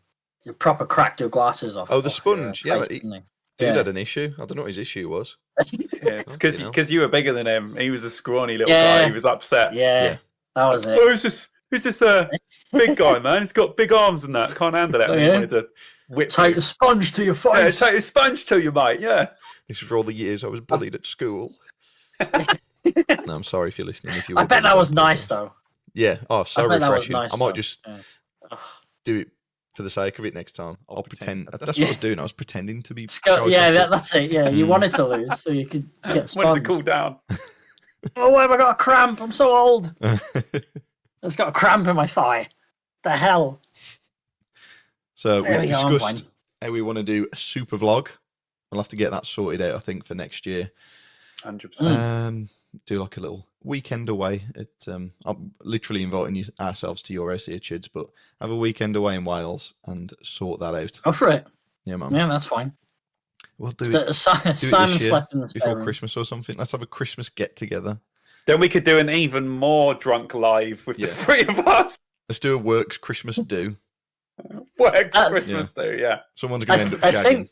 you proper cracked your glasses off. Oh, the sponge. Yeah, face, dude had an issue. I don't know what his issue was. Yeah, it's because you were bigger than him. He was a scrawny little guy. He was upset. Yeah, that was it. Oh, who's this big guy, man? He's got big arms and that. Can't handle it. He wanted to whip take the sponge to your face. Yeah, take the sponge to you, mate. Yeah. This is for all the years I was bullied at school. No, I'm sorry if you're listening. If you, I bet that was nice though. Yeah. Oh, so refreshing. Nice, I might just do it for the sake of it next time. I'll pretend. That's what I was doing. I was pretending to be. That's it. Yeah, you wanted to lose so you could get sponged. Wanted to cool down. Oh, why have I got a cramp? I'm so old. I've got a cramp in my thigh. The hell. So we discussed how we want to do a super vlog. We'll have to get that sorted out, I think, for next year. 100%. Do like a little weekend away. I'm literally inviting ourselves to your house here, Chids, but have a weekend away in Wales and sort that out. Go for it. Yeah, man. Yeah, that's fine. We'll do it. Simon slept in the spare before room. Christmas or something. Let's have a Christmas get together. Then we could do an even more drunk live with the three of us. Let's do a works Christmas do. Works Christmas do, yeah. Someone's going to end up shagging.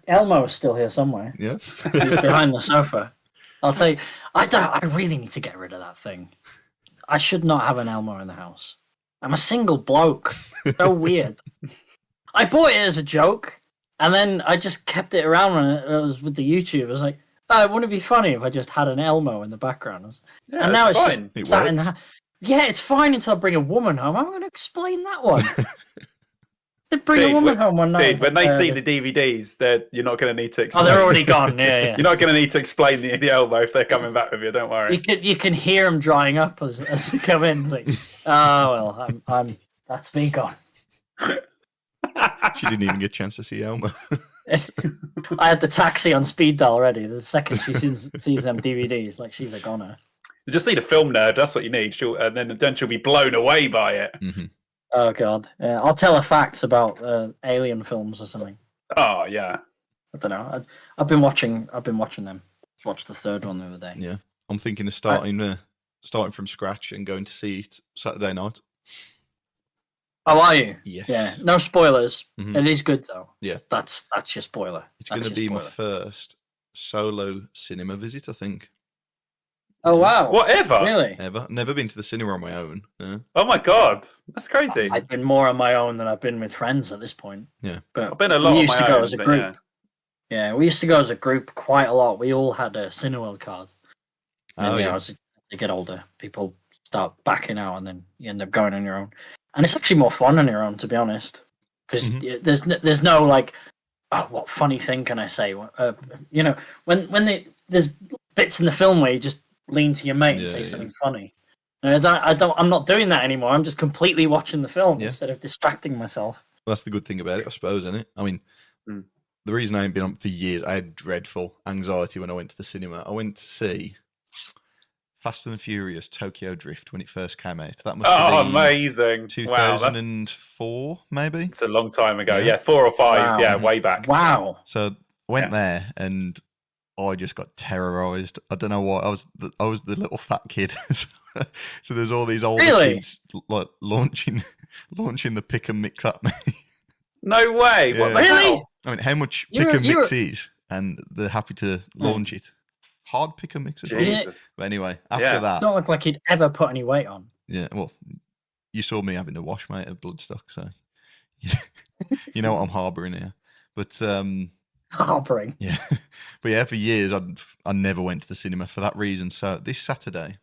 Elmo is still here somewhere. Yeah, he's behind the sofa. I'll tell you, I really need to get rid of that thing. I should not have an Elmo in the house. I'm a single bloke. So weird. I bought it as a joke, and then I just kept it around when it was with the YouTube. I was like, oh, wouldn't it be funny if I just had an Elmo in the background? And now it's fine. Just sat in the yeah, it's fine until I bring a woman home. I'm going to explain that one. Bring a woman home one night. When they see the DVDs, you're not going to need to explain. Oh, they're already gone. Yeah. You're not going to need to explain the Elmo if they're coming back with you. Don't worry. You can hear them drying up as they come in. Like, oh well, I'm that's me gone. She didn't even get a chance to see Elmo. I had the taxi on speed dial already. The second she sees them DVDs, like she's a goner. You just need a film nerd. That's what you need. And then she'll be blown away by it. Mm-hmm. Oh god, I'll tell her facts about alien films or something. Oh yeah, I don't know. I've been watching them. Watched the third one the other day. Yeah, I'm thinking of starting from scratch and going to see it Saturday night. Oh, are you? Yes. Yeah. No spoilers. Mm-hmm. It is good though. Yeah. That's your spoiler. It's going to be my first solo cinema visit, I think. Oh wow! Whatever. Really? Never been to the cinema on my own. Yeah. Oh my god, that's crazy. I've been more on my own than I've been with friends at this point. Yeah, but I've been a lot. We used to go as a group. Yeah, we used to go as a group quite a lot. We all had a Cineworld card. And, as you get older, people start backing out, and then you end up going on your own. And it's actually more fun on your own, to be honest, because there's no like, oh, what funny thing can I say? When there's bits in the film where you just lean to your mate and say something funny. And I'm not doing that anymore. I'm just completely watching the film instead of distracting myself. Well, that's the good thing about it, I suppose, isn't it? I mean, the reason I ain't been on for years, I had dreadful anxiety when I went to the cinema. I went to see Fast and the Furious Tokyo Drift when it first came out. That must have been amazing. 2004, maybe? It's a long time ago. Yeah, 4 or 5. Wow. Yeah, way back. Wow. So went there and I just got terrorized. I don't know why. I was the little fat kid. So there's all these older kids like launching the pick and mix at me. No way. Yeah. What the hell? I mean, how much pick and mix is, and they're happy to launch it. Hard pick and mix as well. But anyway, after that, don't look like he'd ever put any weight on. Yeah, well, you saw me having a wash, mate, of Bloodstock, so you know what I'm harbouring here. But harboring. Yeah, but yeah, for years I never went to the cinema for that reason. So this Saturday,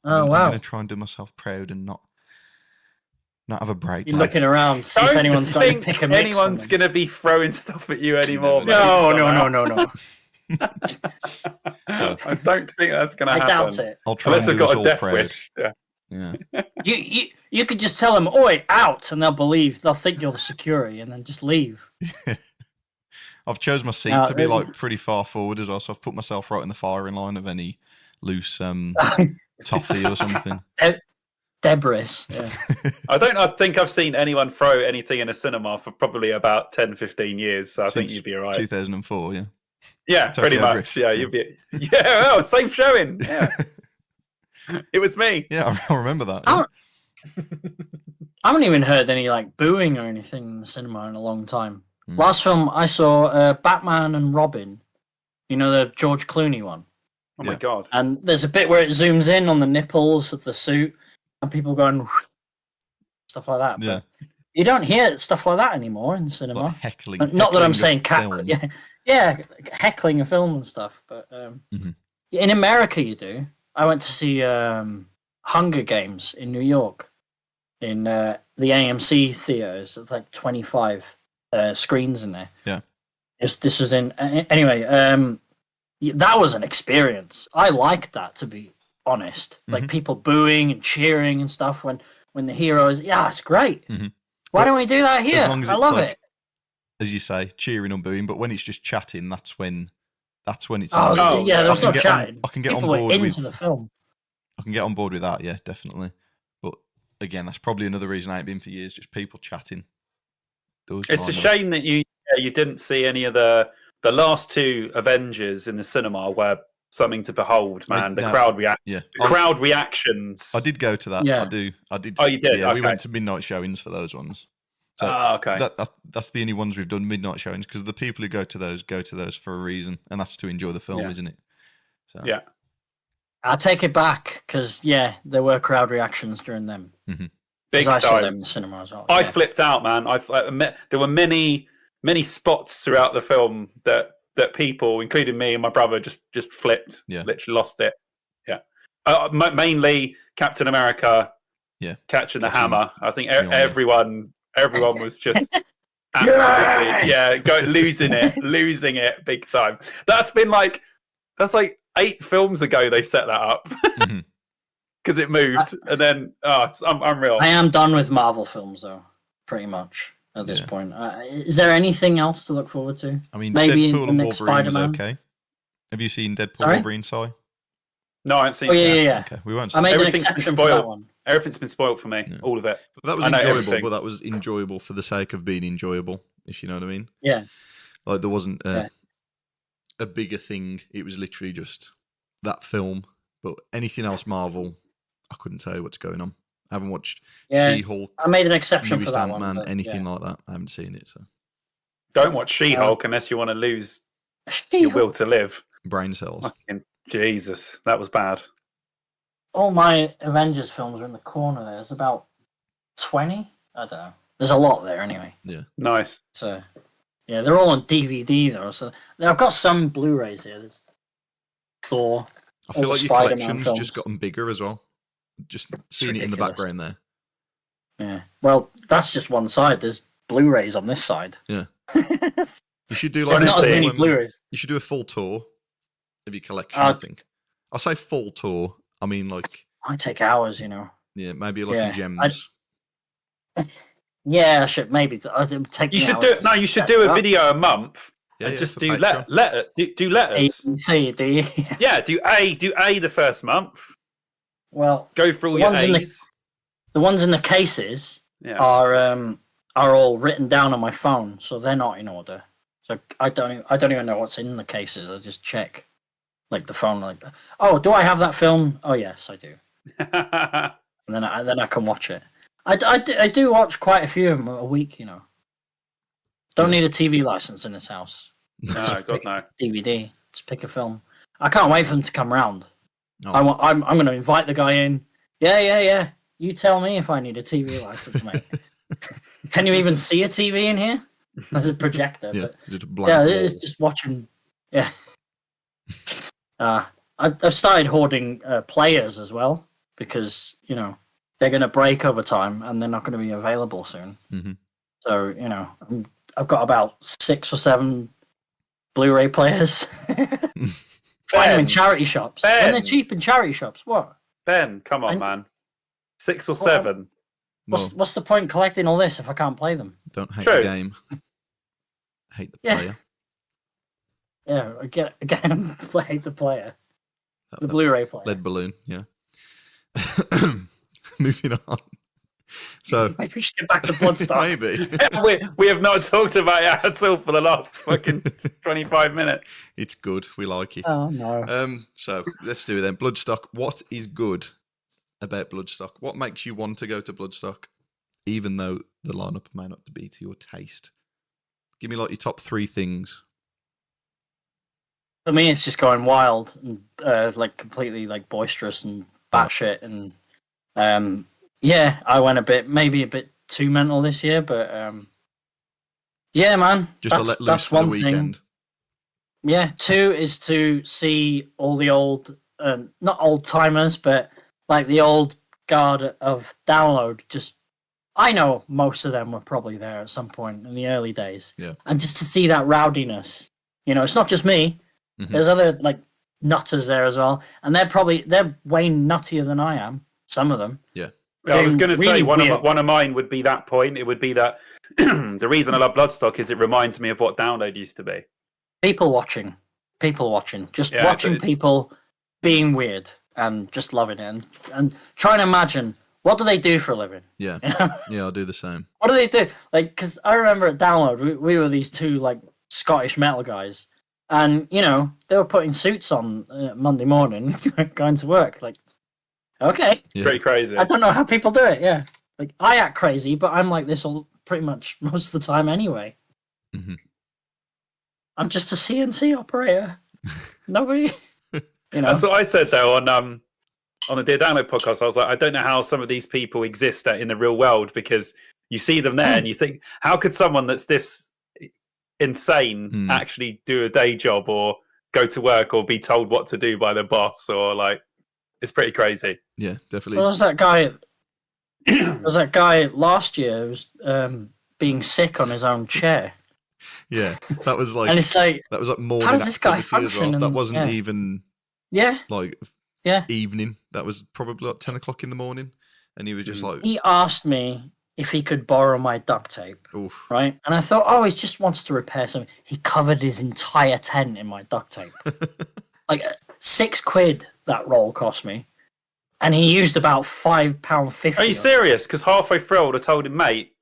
I'm going to try and do myself proud and not have a break. You're looking around, see if anyone's going to pick a mix. Anyone's going to be throwing stuff at you anymore. No. I don't think that's going to happen. I doubt it. I'll try Unless and I've do got a death wish. Yeah. You could just tell them, "Oi, out," and they'll think you're the security, and then just leave. I've chose my seat to be like pretty far forward as well, so I've put myself right in the firing line of any loose toffee or something. Debris. Yeah. I think I've seen anyone throw anything in a cinema for probably about 10, 15 years. So I think you'd be all right. 2004, yeah. Yeah, Tokyo pretty much. Drift, yeah, you'd be. Yeah, oh, same showing. Yeah, it was me. Yeah, I remember that. Yeah. I haven't even heard any like booing or anything in the cinema in a long time. Last film I saw, Batman and Robin. You know, the George Clooney one. Oh my god! And there's a bit where it zooms in on the nipples of the suit, and people going stuff like that. Yeah. But you don't hear stuff like that anymore in the cinema. Like heckling. Not that I'm saying film. yeah, heckling a film and stuff. But in America, you do. I went to see Hunger Games in New York in the AMC theaters. It's like 25 screens in there. Yeah. This was in anyway. That was an experience. I liked that, to be honest. Like people booing and cheering and stuff when the hero is. Yeah, it's great. Why don't we do that here? I love it. As you say, cheering and booing, but when it's just chatting, that's when it's. Yeah, there's no chatting. I can get people on board into the film. I can get on board with that. Yeah, definitely. But again, that's probably another reason I ain't been for years. Just people chatting. It's a shame that you didn't see any of the last two Avengers in the cinema were something to behold, man. Crowd reactions. I did go to that. Yeah. I did. Oh, you did? Yeah, Okay. we went to midnight showings for those ones. So okay. That's the only ones we've done midnight showings, because the people who go to those for a reason, and that's to enjoy the film, isn't it? So yeah. I take it back because there were crowd reactions during them. Big I time. saw them in the cinema as well. I flipped out, man. There were many spots throughout the film that people, including me and my brother, just flipped. Yeah. Literally lost it. Yeah. Mainly Captain America. Yeah. Catching the hammer. I think everyone was just absolutely losing it big time. That's like 8 films ago they set that up. Because it moved, and then it's unreal. I am done with Marvel films, though, pretty much at this point. Is there anything else to look forward to? I mean, maybe Deadpool in the and next Wolverine was Spider-Man. okay. Have you seen Deadpool Sorry? Wolverine, Si? No, I haven't seen. Oh yeah. Okay, we won't. I made an Everything's been exception for spoiled. that one. Everything's been spoiled for me. All of it. That was I know enjoyable, everything. but that was enjoyable for the sake of being enjoyable, if you know what I mean. Yeah. Like there wasn't a bigger thing. It was literally just that film. But anything else Marvel, I couldn't tell you what's going on. I haven't watched She-Hulk. I made an exception for that Ant-Man, one. But, anything like that. I haven't seen it. So don't watch She-Hulk unless you want to lose your will to live. Brain cells. Fucking Jesus, that was bad. all my Avengers films are in the corner there. There's about 20. I don't know. There's a lot there anyway. Yeah. Nice. So, yeah, they're all on DVD though. So I've got some Blu-rays here. There's Thor. I feel like your Spider-Man collection's films. just gotten bigger as well. Just seeing it in the ridiculous. background there. Yeah. Well, that's just one side. There's Blu-rays on this side. Yeah. You should do There's like not as many Blu-rays. You should do a full tour of your collection, I think. I say full tour. I mean, like, Might take hours, you know. yeah, maybe like a gems. Yeah, I should maybe. It'd take You me should hours do to no. You should set do it a up. video a month Yeah, and yeah, just for do Patreon. do letters. ABC. Yeah, do A the first month. Well, Go through all The your ones in the- A's. the ones in the cases Yeah. are all written down on my phone, so they're not in order. So I don't even know what's in the cases. I just check, like the phone, like, oh, do I have that film? Oh yes, I do. And then I can watch it. I do watch quite a few of them a week, you know. Don't need a TV license in this house. No, God no. DVD. Just pick a film. I can't wait for them to come round. Oh. I'm going to invite the guy in. Yeah. You tell me if I need a TV license, mate. Can you even see a TV in here? There's a projector. Yeah, But just a blank yeah, wall. it's just watching. Yeah. I've started hoarding players as well because, you know, they're going to break over time and they're not going to be available soon. Mm-hmm. So, you know, I've got about 6 or 7 Blu-ray players. Find them in charity shops. And they're cheap in charity shops. What? Ben, come on, man. 6 or 7. What's the point collecting all this if I can't play them? Don't hate True. the game. Hate the player. Again, play the player, the Blu-ray player, lead balloon. Yeah. Moving on. So maybe we should get back to Bloodstock. Maybe we have not talked about it at all for the last fucking 25 minutes. It's good. We like it. Oh no. So let's do it then. Bloodstock. What is good about Bloodstock? What makes you want to go to Bloodstock, even though the lineup may not be to your taste? Give me like your top 3 things. For me, it's just going wild and like completely like boisterous and batshit and yeah, I went maybe a bit too mental this year, but yeah, man, Just to let loose for the weekend. Thing. Yeah, 2 is to see all the old, not old timers, but like the old guard of download. Just, I know most of them were probably there at some point in the early days. Yeah, and just to see that rowdiness, it's not just me. Mm-hmm. There's other like nutters there as well, and they're way nuttier than I am. Some of them. Yeah. I was going to say one of mine would be that point. It would be that the reason I love Bloodstock is it reminds me of what Download used to be. People watching, just watching people being weird and just loving it and trying to imagine what do they do for a living. Yeah, yeah, I'll do the same. What do they do? Like, because I remember at Download we were these 2 like Scottish metal guys, and they were putting suits on Monday morning, going to work. Like, okay. Yeah. Pretty crazy. I don't know how people do it, yeah. Like, I act crazy, but I'm like this all pretty much most of the time anyway. Mm-hmm. I'm just a CNC operator. Nobody, That's what I said, though, on the Dear Download podcast. I was like, I don't know how some of these people exist in the real world, because you see them there and you think, how could someone that's this insane actually do a day job or go to work or be told what to do by their boss, or like, it's pretty crazy. Yeah, definitely. There was that guy. Last year who was being sick on his own chair. Yeah, that was like, and it's like, that was like morning how does this guy activity as well. function? That wasn't even like evening. That was probably like 10 o'clock in the morning, and he was just like. He asked me if he could borrow my duct tape. Oof. Right, and I thought, he just wants to repair something. He covered his entire tent in my duct tape. Like £6 that roll cost me, and he used about £5.50. Are you serious? Because halfway through, I would have told him, mate,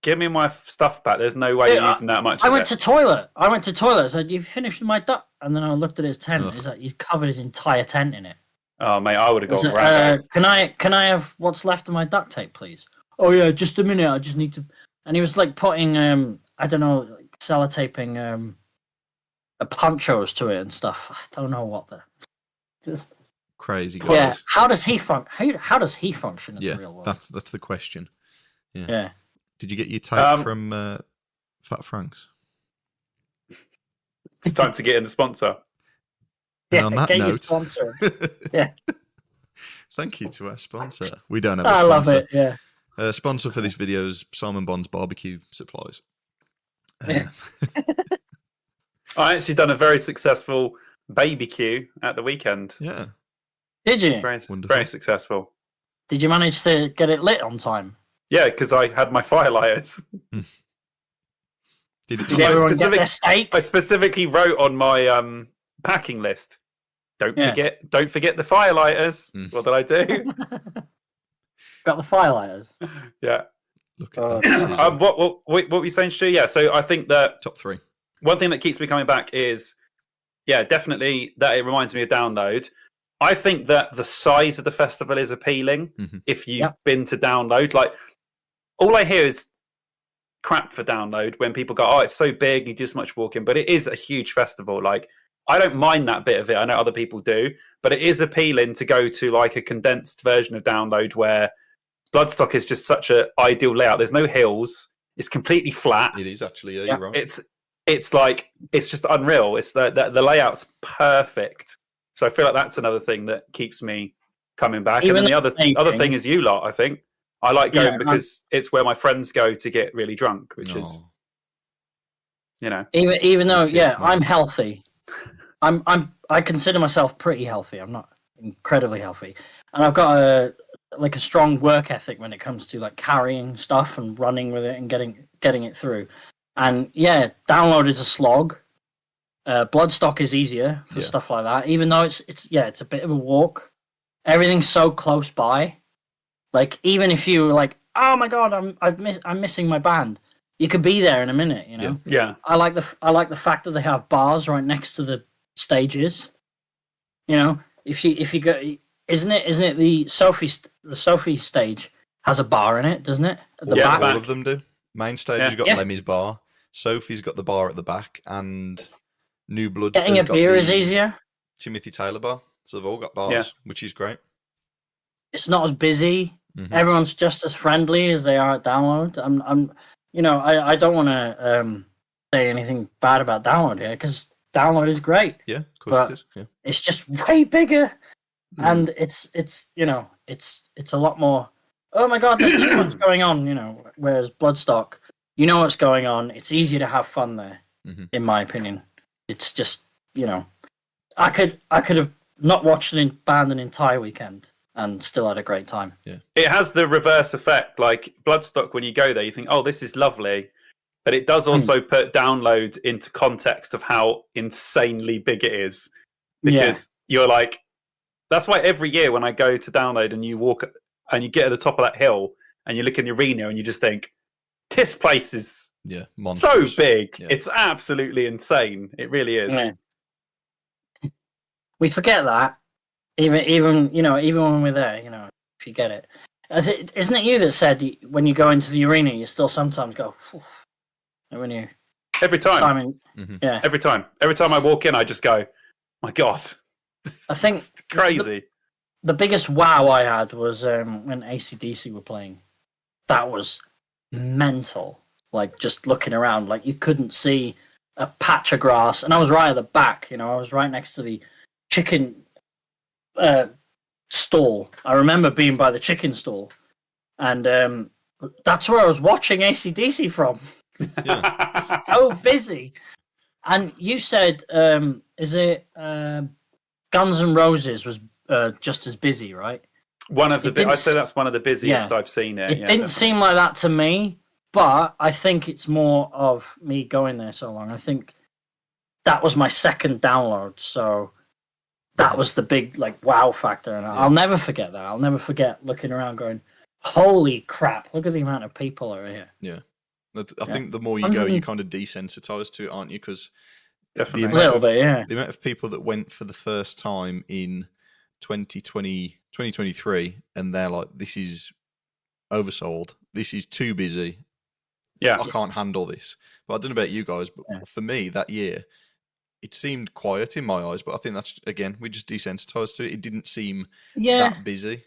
give me my stuff back. There's no way you're using that much. I went to toilet. I said, "You finished with my duct?" And then I looked at his tent. He's like, he's covered his entire tent in it. Oh mate, I would have gone right. Can I have what's left of my duct tape, please? Oh yeah, just a minute. I just need to. And he was like putting I don't know, like sellotaping ponchos to it and stuff. I don't know what the. Just crazy guys. Yeah. How does he How does he function in the real world? That's the question. Yeah. Did you get your tape from Fat Frank's? It's time to get in the sponsor. And on that note, sponsor. Yeah. Thank you to our sponsor. We don't have a sponsor. I love it. Yeah. Sponsor for this video is Simon Bond's Barbecue Supplies. Yeah. I actually done a very successful BBQ at the weekend. Yeah. Did you? Very successful. Did you manage to get it lit on time? Yeah, because I had my firelighters. Did everyone get their steak? I specifically wrote on my packing list, don't forget the firelighters. What did I do? Got the firelighters. Yeah. Look at that. What were you saying, Stu? Yeah, so I think that top 3. One thing that keeps me coming back is, definitely that it reminds me of Download. I think that the size of the festival is appealing if you've been to Download. Like, all I hear is crap for Download when people go, oh, it's so big, you do so much walking, but it is a huge festival. Like, I don't mind that bit of it. I know other people do, but it is appealing to go to like a condensed version of Download where Bloodstock is just such an ideal layout. There's no hills. It's completely flat. It is actually, you're right. It's like, it's just unreal. It's the layout's perfect. So I feel like that's another thing that keeps me coming back. And then the other thing is you lot, I think. I like going because it's where my friends go to get really drunk, which is, Even though, I'm healthy. I consider myself pretty healthy. I'm not incredibly healthy, and I've got a strong work ethic when it comes to like carrying stuff and running with it and getting it through. And Download is a slog, Bloodstock is easier for stuff like that, even though it's a bit of a walk. Everything's so close by. Like even if you were like, oh my god, I'm missing my band, you could be there in a minute. You know. Yeah. I like the fact that they have bars right next to the stages. You know, if you go, isn't it the Sophie stage has a bar in it, doesn't it? At the back? All of them do. Main stage has got Lemmy's bar. Sophie's got the bar at the back, and New Blood. Getting a beer is easier. Timothy Taylor bar. So they've all got bars, which is great. It's not as busy. Mm-hmm. Everyone's just as friendly as they are at Download. I don't want to say anything bad about Download here because Download is great. Yeah, of course it is. Yeah. It's just way bigger, and it's a lot more. Oh my god, there's too much going on. You know, whereas Bloodstock, you know what's going on. It's easier to have fun there, in my opinion. It's just I could have not watched an band an entire weekend and still had a great time. Yeah, it has the reverse effect. Like Bloodstock, when you go there, you think, "Oh, this is lovely," but it does also put Download into context of how insanely big it is. Because you're like, that's why every year when I go to Download and you walk and you get at the top of that hill and you look in the arena and you just think, this place is so big. Yeah. It's absolutely insane. It really is. Yeah. We forget that. Even when we're there, if you get it. Isn't it you that said when you go into the arena, you still sometimes go, when you... Every time. Simon, yeah. Every time I walk in, I just go, my God. I think it's crazy. The biggest wow I had was when AC/DC were playing. That was mental. Like, just looking around, like, you couldn't see a patch of grass. And I was right at the back, I was right next to the chicken stall. I remember being by the chicken stall. And that's where I was watching AC/DC from. So busy. And you said, is it Guns N' Roses was just as busy, right? I'd say that's one of the busiest I've seen it. It didn't seem like that to me, but I think it's more of me going there so long. I think that was my second download, so that was the big wow factor, and I'll never forget that. I'll never forget looking around, going, "Holy crap! Look at the amount of people over here." Yeah, I think the more you go, you kind of desensitize to it, aren't you? Because definitely a little bit, the amount of people that went for the first time in 2023, and they're like, "This is oversold. This is too busy. Yeah, I can't handle this." But I don't know about you guys, but for me that year, it seemed quiet in my eyes. But I think that's, again, we just desensitized to it. It didn't seem that busy.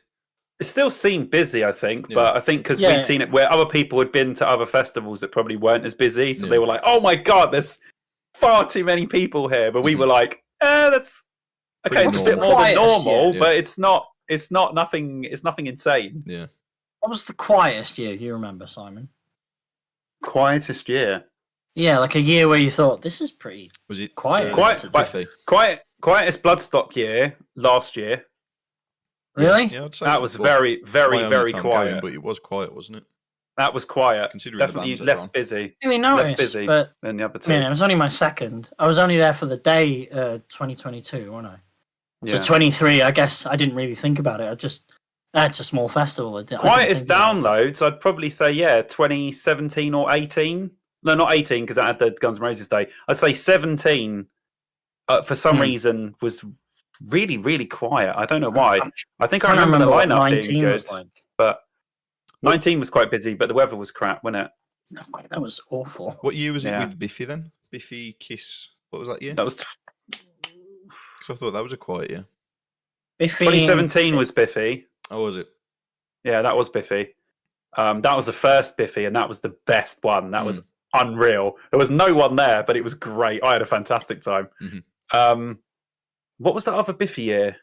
It still seemed busy, I think, but I think because we'd seen it where other people had been to other festivals that probably weren't as busy, so they were like, "Oh my God, there's far too many people here." But we were like, "That's okay, it's a bit more than normal, but it's nothing insane." Yeah. What was the quietest year you remember, Simon? Quietest year? Yeah, like a year where you thought, this is pretty... Was it quiet? Quietest Bloodstock year last year. Really? Yeah, I'd say that was very, very, very quiet. Going, but it was quiet, wasn't it? That was quiet. Considering definitely less busy. I mean, less busy than the other two. Yeah, it was only my second. I was only there for the day 2022, wasn't I? So 23, I guess I didn't really think about it. It's a small festival. Quietest downloads, I'd probably say, 2017 or 18. No, not 18, because I had the Guns N' Roses day. I'd say 17, for some reason, was really, really quiet. I don't know why. I think I remember the lineup being good. But 19 was quite busy, but the weather was crap, wasn't it? No, that was awful. What year was it with Biffy then? Biffy Kiss. What was that year? That was... So I thought that was a quiet year. Biffy 2017 was Biffy. Oh, was it? Yeah, that was Biffy. That was the first Biffy, and that was the best one. That was unreal. There was no one there, but it was great. I had a fantastic time. Mm-hmm. What was that other Biffy year?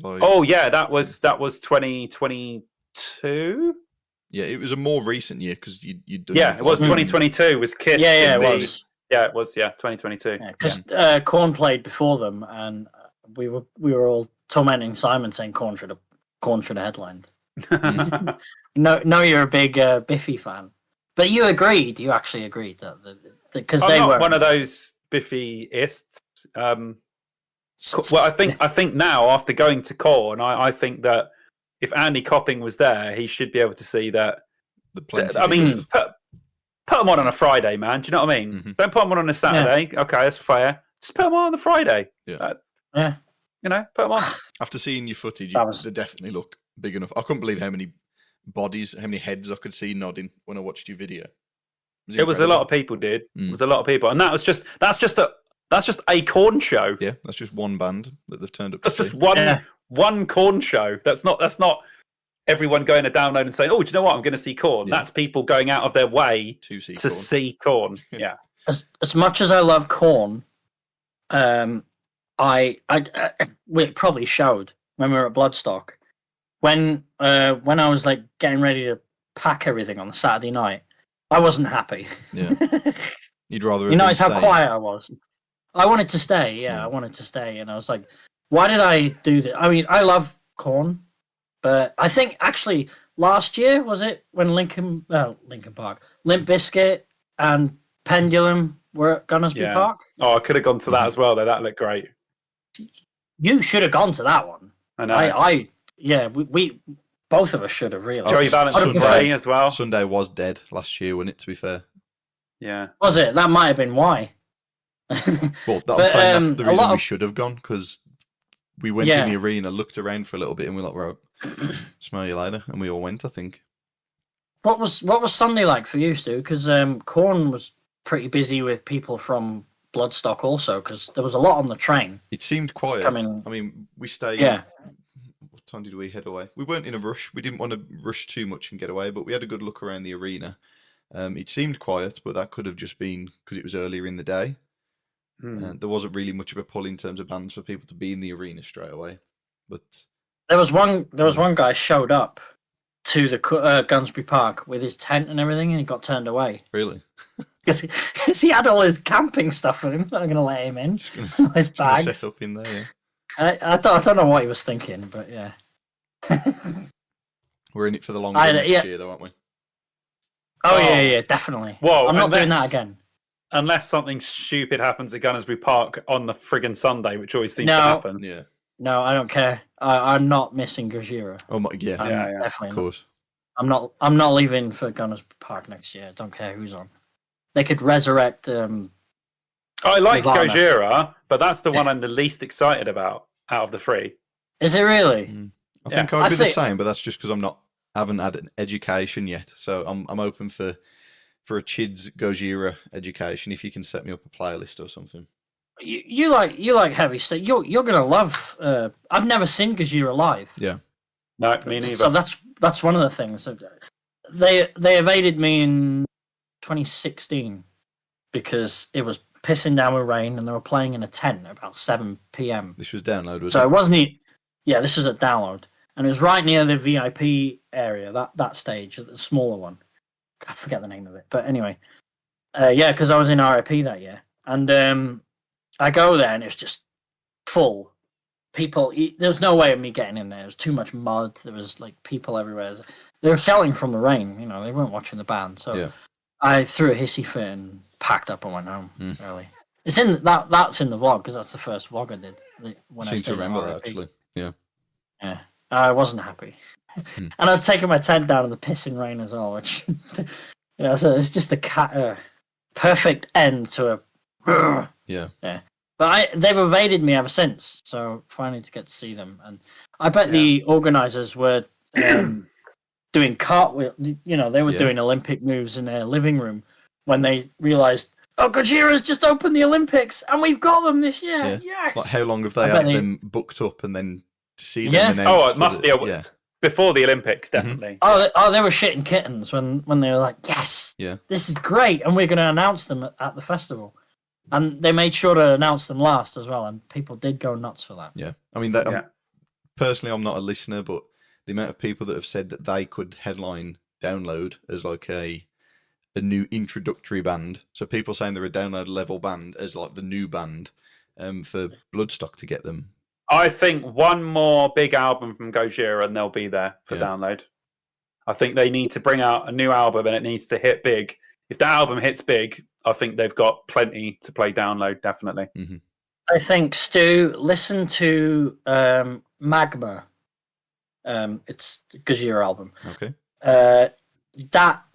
Oh, yeah, that was 2022. Yeah, it was a more recent year because you'd done. Yeah, it was 2022. Was Kiss? Yeah, it was. Yeah, it was. Yeah, 2022. Because Korn played before them, and we were all tormenting Simon, saying Korn should have headlined. No, you're a big Biffy fan, but you agreed. You actually agreed that because they were one of those Biffy-ists. Well, I think now after going to Korn, I think that if Andy Copping was there, he should be able to see that. I mean, put them on a Friday, man. Do you know what I mean? Mm-hmm. Don't put them on a Saturday. Yeah. Okay, that's fair. Just put them on the Friday. Yeah. Put them on. After seeing your footage, they definitely look big enough. I couldn't believe how many heads I could see nodding when I watched your video. It was a lot of people, dude. It was a lot of people, and that's just a Korn show. Yeah, that's just one band that they've turned up. That's just one Korn show. That's not everyone going to download and saying, "Oh, do you know what? I'm going to see Korn." Yeah. That's people going out of their way to see Korn. Yeah. As much as I love Korn, it probably showed when we were at Bloodstock. When I was like getting ready to pack everything on the Saturday night, I wasn't happy. Yeah. You'd rather notice how quiet I was. I wanted to stay. Yeah, I wanted to stay, and I was like, "Why did I do this?" I mean, I love Korn, but I think actually last year was it when Linkin Park, Limp Bizkit, and Pendulum were at Gunnersbury Park. Oh, I could have gone to that as well. Though that looked great. You should have gone to that one. I know. We both of us should have really. Joey Valance Sunday as well. Sunday was dead last year, wasn't it? To be fair. Yeah. Was it? That might have been why. Well, I'm saying that's the reason we should have gone, because we went in the arena, looked around for a little bit, and we were like, right, smell you later, and we all went, I think. What was Sunday like for you, Stu? Because Korn was pretty busy with people from Bloodstock also, because there was a lot on the train. It seemed quiet. I mean, we stayed. Yeah. What time did we head away? We weren't in a rush. We didn't want to rush too much and get away, but we had a good look around the arena. It seemed quiet, but that could have just been because it was earlier in the day. There wasn't really much of a pull in terms of bands for people to be in the arena straight away. But there was one guy showed up to the Gunnersbury Park with his tent and everything, and he got turned away. Really? Because he had all his camping stuff with him. Not going to let him in. His bags set up in there. I don't know what he was thinking, but yeah. We're in it for the long run next year, though, aren't we? Oh yeah, definitely. Whoa, I'm not doing that again. Unless something stupid happens at Gunnersbury Park on the friggin' Sunday, which always seems to happen. Yeah. No, I don't care. I'm not missing Gojira. Oh my, yeah, definitely. Of course. I'm not leaving for Gunnersbury Park next year. Don't care who's on. They could resurrect. I like Nirvana. Gojira, but that's the one I'm the least excited about out of the three. Is it really? I think I'd be the same, but that's just because haven't had an education yet. So I'm open for a Chid's Gojira education if you can set me up a playlist or something. You like heavy stuff. You're gonna love. I've never seen Gojira live. Yeah. No, me neither. So that's one of the things. They evaded me in 2016 because it was pissing down with rain and they were playing in a tent at about 7 p.m. This was Download, was it? So it wasn't. Yeah, this was at Download, and it was right near the VIP area. That stage, the smaller one. I forget the name of it, but anyway, because I was in RIP that year, and I go there and it's just full. People, there's no way of me getting in there. There's too much mud. There was like people everywhere. They were shouting from the rain. They weren't watching the band. So I threw a hissy fit and packed up and went home. Early. It's in that's in the vlog because that's the first vlog I did. When I seem to remember that, actually. Yeah. Yeah. I wasn't happy. And I was taking my tent down in the pissing rain as well, which, so it's just a perfect end to a. Yeah. But they've evaded me ever since, so finally to get to see them, and I bet the organisers were doing cartwheel. They were doing Olympic moves in their living room when they realised, Gojira's just opened the Olympics, and we've got them this year. Yeah. Yes. Like, how long have they had them booked up, and then to see them announced? Oh, it must be before the Olympics, definitely. Mm-hmm. They were shitting kittens when they were like, yes, this is great, and we're going to announce them at the festival. And they made sure to announce them last as well, and people did go nuts for that. Yeah, I mean, personally, I'm not a listener, but the amount of people that have said that they could headline Download as like a new introductory band. So people saying they're a Download level band as like the new band for Bloodstock to get them. I think one more big album from Gojira and they'll be there for Download. I think they need to bring out a new album and it needs to hit big if that album hits big, I think they've got plenty to play download. Definitely. Mm-hmm. I think, Stu, listen to Magma. It's the Gojira album. Okay.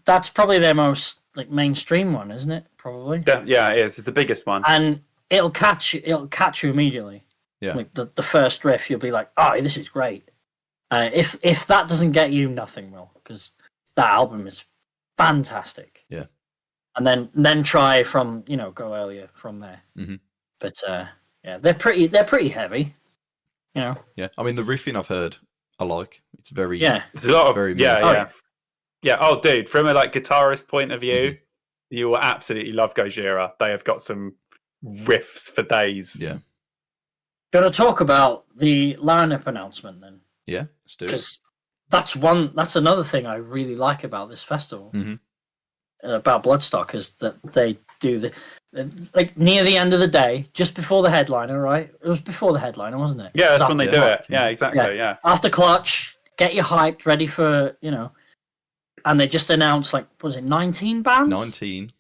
That's probably their most like mainstream one, isn't it? Probably. Yeah, it is. It's the biggest one, and it'll catch you immediately. Yeah. Like the first riff, you'll be like, "Oh, this is great." If that doesn't get you, nothing will, because that album is fantastic. Yeah. And then try from go earlier from there. Mm-hmm. But yeah, they're pretty heavy. Yeah. I mean, the riffing I've heard, I like. It's very It's a lot of very yeah. Oh, dude, from a guitarist point of view, you will absolutely love Gojira. They have got some riffs for days. Yeah. Gonna talk about the lineup announcement then. Yeah, let's do it. Because that's another thing I really like about this festival. Mm-hmm. About Bloodstock is that they do near the end of the day, just before the headliner, right? It was before the headliner, wasn't it? Yeah, that's when they do it. Yeah, exactly. Yeah. After Clutch, get you hyped, ready for and they just announced was it 19 bands? 19.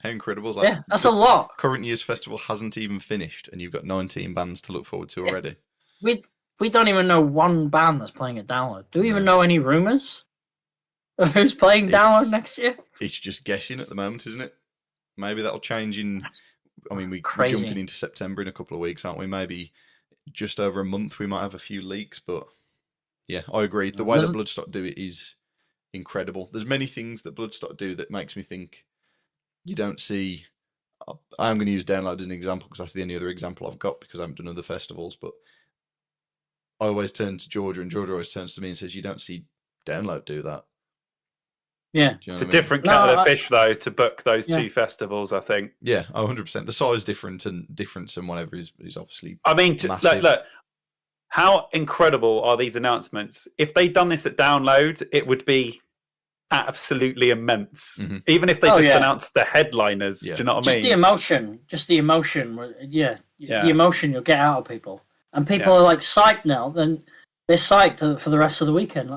How incredible is that? Yeah, that's a lot. Current year's festival hasn't even finished, and you've got 19 bands to look forward to already. We don't even know one band that's playing a download. Do we even know any rumors of who's playing download next year? It's just guessing at the moment, isn't it? Maybe that'll change we're jumping into September in a couple of weeks, aren't we? Maybe just over a month we might have a few leaks, but yeah, I agree. The way that Bloodstock do it is incredible. There's many things that Bloodstock do that makes me think you don't see. I'm going to use download as an example because that's the only other example I've got because I haven't done other festivals, but I always turn to Georgia and Georgia always turns to me and says, you don't see download do that. Yeah. It's a different kettle of fish, though, to book those two festivals, I think. Yeah, 100%. The size different and whatever is obviously I mean, look, how incredible are these announcements? If they'd done this at Download, it would be absolutely immense. Mm-hmm. Even if they announced the headliners, do you know what I mean? Just the emotion, the emotion you'll get out of people. And people are psyched now, then they're psyched for the rest of the weekend.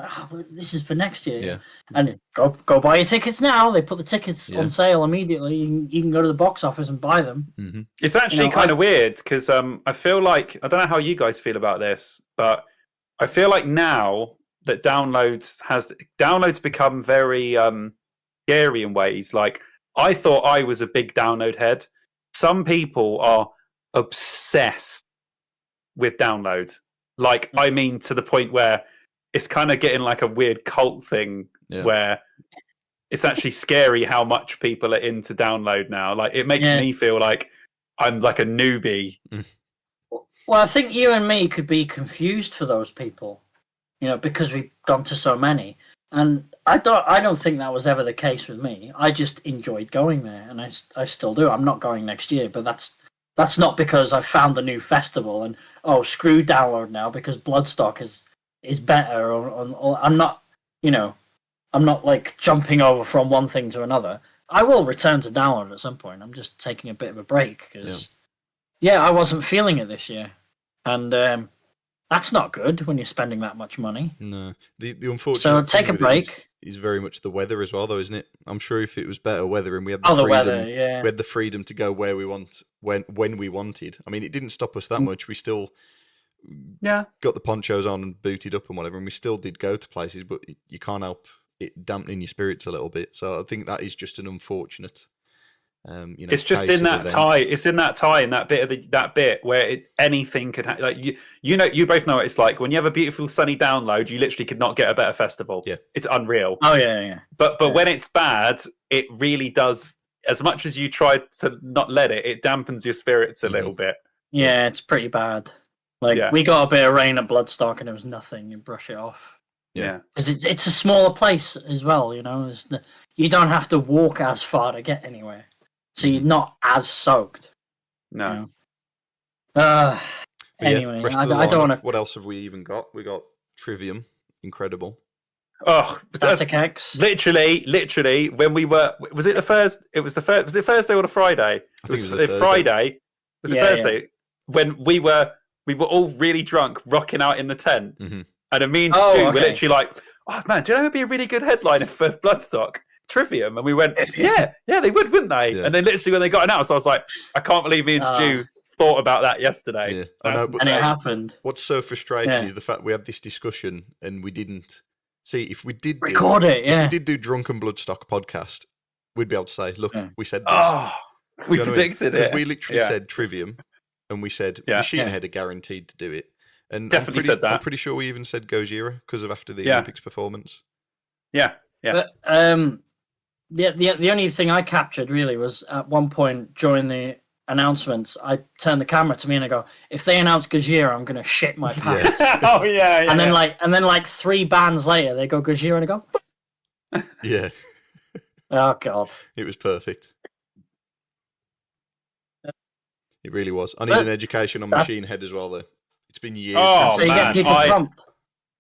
This is for next year. Yeah. And go buy your tickets now. They put the tickets on sale immediately. You can go to the box office and buy them. Mm-hmm. It's actually kind of weird because I feel like, I don't know how you guys feel about this, but I feel like now that downloads become very scary in ways. Like, I thought I was a big download head. Some people are obsessed with download. I mean, to the point where it's kind of getting like a weird cult thing where it's actually scary how much people are into download now. It makes me feel like I'm like a newbie. Well, I think you and me could be confused for those people, because we've gone to so many. And I don't think that was ever the case with me. I just enjoyed going there, and I still do. I'm not going next year, but that's not because I found a new festival and screw download now because Bloodstock is better. Or I'm not, I'm not jumping over from one thing to another. I will return to download at some point. I'm just taking a bit of a break because, I wasn't feeling it this year, and that's not good when you're spending that much money. No, the unfortunate. So take a break. Is very much the weather as well, though, isn't it? I'm sure if it was better weather and we had the freedom, weather, we had the freedom to go where we want when we wanted. I mean, it didn't stop us that much. We still got the ponchos on and booted up and whatever, and we still did go to places, but you can't help it dampening your spirits a little bit. So I think that is just an unfortunate. It's just in that tie. It's in that tie in that bit of that bit where anything could happen. You both know what it's like when you have a beautiful sunny download. You literally could not get a better festival. Yeah, it's unreal. Oh yeah. But when it's bad, it really does. As much as you try to not let it, it dampens your spirits a little bit. Yeah, it's pretty bad. We got a bit of rain at Bloodstock and it was nothing. You brush it off. Yeah, because it's a smaller place as well. You don't have to walk as far to get anywhere. So you're not as soaked. No. Anyway, I don't want to. What else have we even got? We got Trivium, incredible. Oh, Static X. Literally, when we were, was it the first? It was the first. Was it Thursday or the Friday? I think it was the Friday. Was it Thursday when we were all really drunk, rocking out in the tent, and me and Stu were literally like, "Oh man, do you know it'd be a really good headliner for Bloodstock?" Trivium? And we went, yeah, they would, wouldn't they? Yeah. And then literally when they got announced, I was like, I can't believe me and Stu thought about that yesterday. Yeah, I know, but and it happened. What's so frustrating is the fact we had this discussion and we didn't see if we did record it. Yeah, if we did do Drunken Bloodstock podcast, we'd be able to say, look, we said this. Oh, we predicted it. Because we literally said Trivium, and we said Machine Head are guaranteed to do it. And definitely said that. I'm pretty sure we even said Gojira because of after the Olympics performance. Yeah. But, the only thing I captured really was at one point during the announcements, I turned the camera to me and I go, if they announce Gojira, I'm gonna shit my pants. Oh yeah. And then like 3 bands later, they go Gojira and I go. Yeah. Oh god. It was perfect. It really was. I need an education on Machine Head as well, though. It's been years since so you get people pumped.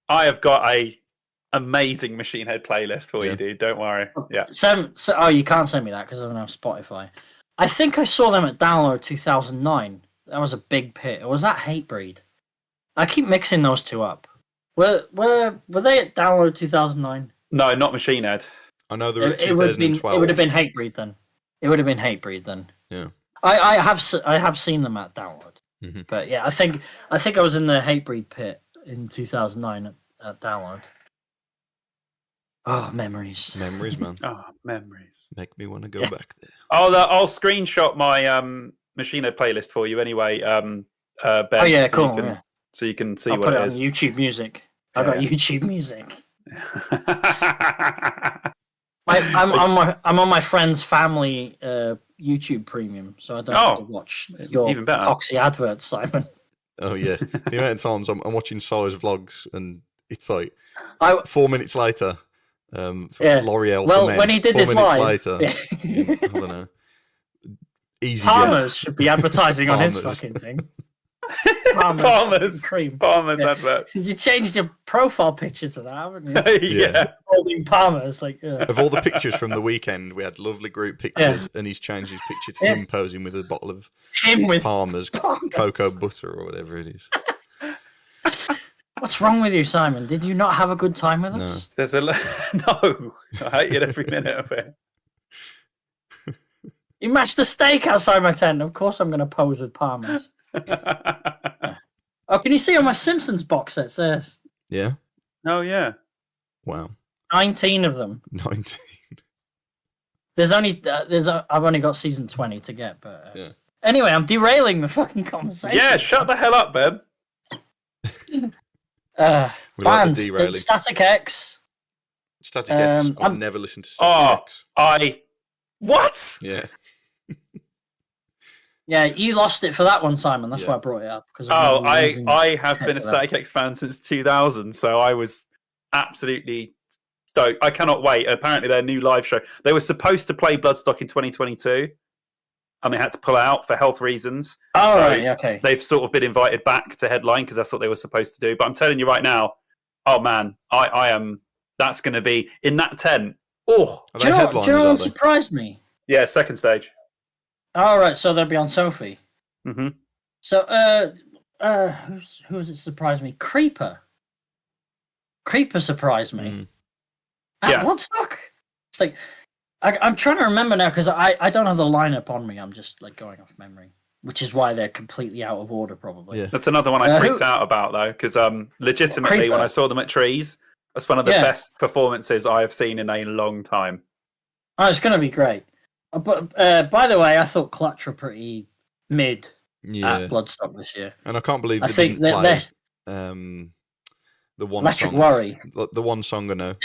I have got a amazing Machine Head playlist for you, dude. Don't worry. Yeah. So you can't send me that because I don't have Spotify. I think I saw them at Download 2009. That was a big pit. Or was that Hatebreed? I keep mixing those two up. Were they at Download 2009? No, not Machine Head. I know they're at 2012. It would have been Hatebreed then. Yeah. I have seen them at Download. Mm-hmm. But yeah, I think I was in the Hatebreed pit in 2009 at Download. Oh, memories. Memories, man. Oh, memories. Make me want to go back there. I'll screenshot my Machine Head playlist for you anyway. Ben, cool. So you can see I'll what put it it on is. YouTube Music. I've got YouTube Music. I'm on my friend's family YouTube Premium, so I don't have to watch your even better. Oxy adverts, Simon. Oh yeah, the amount of times I'm watching Si's vlogs and it's like 4 minutes later. L'Oreal. Well, for men, when he did 4 this minutes live, later, I don't know. Easy. Palmer's should be advertising on his fucking thing. Palmer's adverts. You changed your profile picture to that, haven't you? Yeah. Holding Palmer's like. Of all the pictures from the weekend, we had lovely group pictures, and he's changed his picture to him posing with a bottle of Palmer's cocoa butter or whatever it is. What's wrong with you, Simon? Did you not have a good time with us? There's no. I hated every minute of it. You mashed a steak outside my tent. Of course, I'm going to pose with Palmer's. Oh, can you see on my Simpsons box sets there? Yeah. Oh yeah. Wow. 19 of them. 19. I've only got season 20 to get, but anyway, I'm derailing the fucking conversation. Yeah, shut the hell up, Ben. Bands. Static X. Static X. I've never listened to Static X. What? Yeah. Yeah, you lost it for that one, Simon. That's why I brought it up. I have been a Static X fan since 2000, so I was absolutely stoked. I cannot wait. Apparently, their new live show. They were supposed to play Bloodstock in 2022, and they had to pull out for health reasons. Oh, right, okay. They've sort of been invited back to headline because that's what they were supposed to do. But I'm telling you right now, oh man, I am. That's going to be in that tent. Oh, do you know what surprised me? Yeah, second stage. All right, so they'll be on Sophie. Mm-hmm. So, who has it surprised me? Creeper surprised me. At Bloodstock. It's like I'm trying to remember now because I don't have the lineup on me. I'm just like going off memory, which is why they're completely out of order, probably. Yeah. That's another one I freaked out about though, because legitimately Creeper. when I saw them at Trees, that's one of the best performances I have seen in a long time. Oh, it's going to be great. But by the way, I thought Clutch were pretty mid at Bloodstock this year. And I can't believe they didn't play the one Electric song. Worry. The one song I know.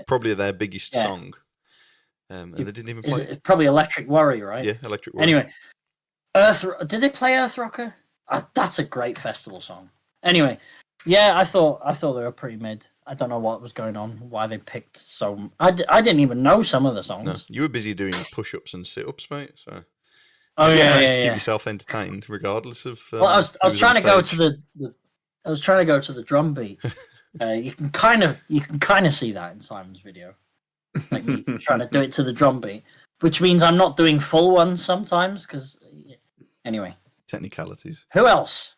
Probably their biggest song. And they didn't even play. It's probably Electric Worry, right? Yeah, Electric Worry. Anyway, did they play Earthrocker? That's a great festival song. Anyway, yeah, I thought they were pretty mid. I don't know what was going on, why they picked so... I didn't even know some of the songs. No, you were busy doing push-ups and sit-ups, mate, so... Oh, you managed to keep yourself entertained, regardless of... well, I was trying to go to the drum beat. You can kind of see that in Simon's video. Like me trying to do it to the drum beat, which means I'm not doing full ones sometimes, because... Anyway. Technicalities. Who else?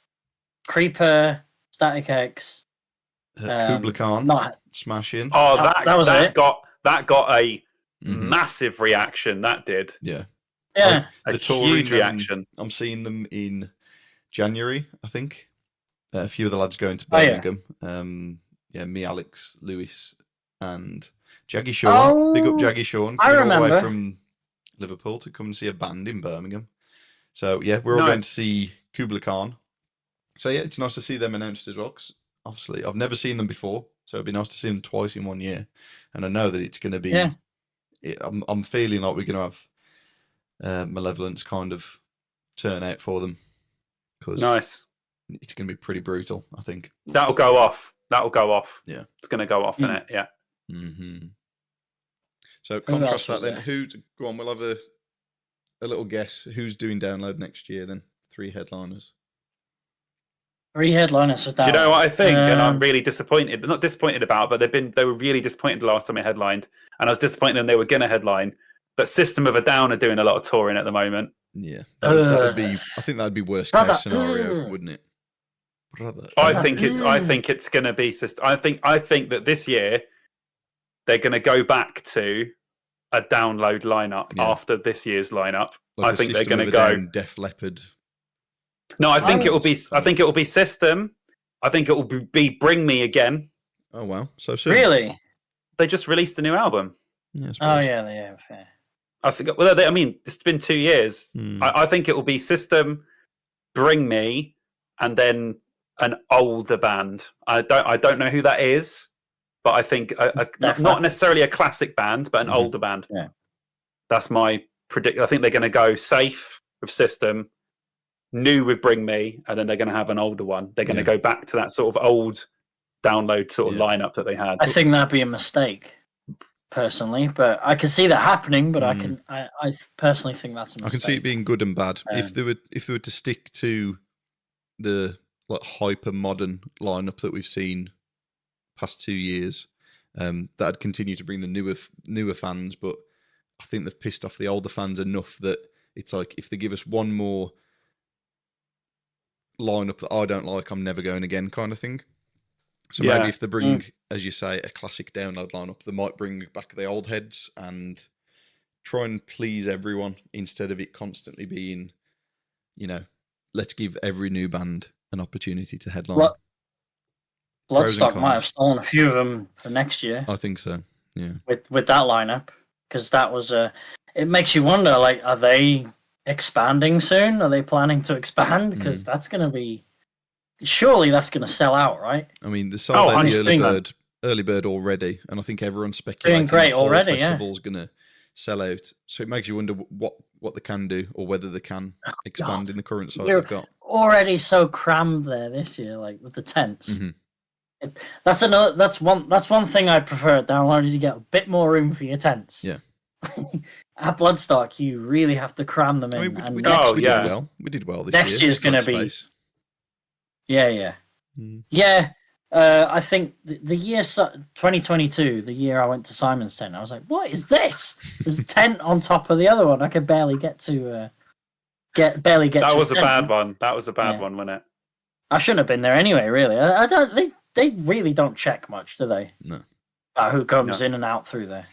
Creeper, Static X... Kubla Khan, not Smash In. Oh, that was it. Got a Massive reaction that did. Yeah. Yeah. The huge reaction. I'm seeing them in January, I think. A few of the lads going to Birmingham. Me, Alex, Lewis, and Jaggy Sean. Oh, Big up Jaggy Sean. I Coming all the way remember. from Liverpool to come and see a band in Birmingham. So, yeah, we're all going to see Kubla Khan. So, yeah, it's nice to see them announced as well. Because obviously, I've never seen them before. So, it'd be nice to see them twice in 1 year. And I know that it's going to be... Yeah. I'm feeling like we're going to have Malevolence kind of turn out for them. Nice. It's going to be pretty brutal, I think. That'll go off. Yeah. It's going to go off, innit? Yeah. Mm-hmm. So contrast that then. Go on, we'll have a little guess. Who's doing Download next year then? 3 headliners. 3 headliners for Download. Do you know what I think? And I'm really disappointed. Not disappointed about, but they were really disappointed the last time they headlined. And I was disappointed when they were going to headline. But System of a Down are doing a lot of touring at the moment. Yeah. That would be, I think that would be worst case scenario, wouldn't it? Brother. I think it's going to be System. I think that this year they're going to go back to a Download lineup after this year's lineup. Like I think they're going to go Def Leppard. No, I think it will be System. I think it will be Bring Me Again. Oh wow, so soon. Really? They just released a new album. Yeah, they have. Yeah. I think. Well, I mean, it's been 2 years. I think it will be System, Bring Me, and then an older band. I don't know who that is, but I think not necessarily a classic band, but an older band. Yeah, that's my predict. I think they're going to go safe with System, new with Bring Me, and then they're going to have an older one. They're going to go back to that sort of old Download sort of lineup that they had. I think that'd be a mistake, personally, but I can see that happening. But I personally think that's a mistake. I can see it being good and bad. If they were to stick to the hyper modern lineup that we've seen past 2 years, that'd continue to bring the newer fans. But I think they've pissed off the older fans enough that it's like if they give us one more lineup that I don't like, I'm never going again, kind of thing. So maybe if they bring, as you say, a classic Download lineup, they might bring back the old heads and try and please everyone instead of it constantly being, let's give every new band an opportunity to headline. Bloodstock might have stolen a few of them for next year. I think so. Yeah. With that lineup, because that was it makes you wonder. Like, are they expanding soon? Are they planning to expand? Because that's going to be. Surely that's going to sell out, right? I mean, they sold out the early bird already, and I think everyone's speculating doing great the whole already. festival's going to sell out. So it makes you wonder what they can do, or whether they can expand in the current site they've got. Already so crammed there this year, like with the tents. That's one thing I prefer at Download, is you get a bit more room for your tents. Yeah. At Bloodstock, you really have to cram them in. We did well. We did well this year. Next year's going to be. Yeah. I think the year 2022, the year I went to Simon's tent, I was like, "What is this? There's a tent on top of the other one. I could barely get to get." That was a bad one. That was a bad one, wasn't it? I shouldn't have been there anyway. Really, I don't. They really don't check much, do they? No. Who comes in and out through there?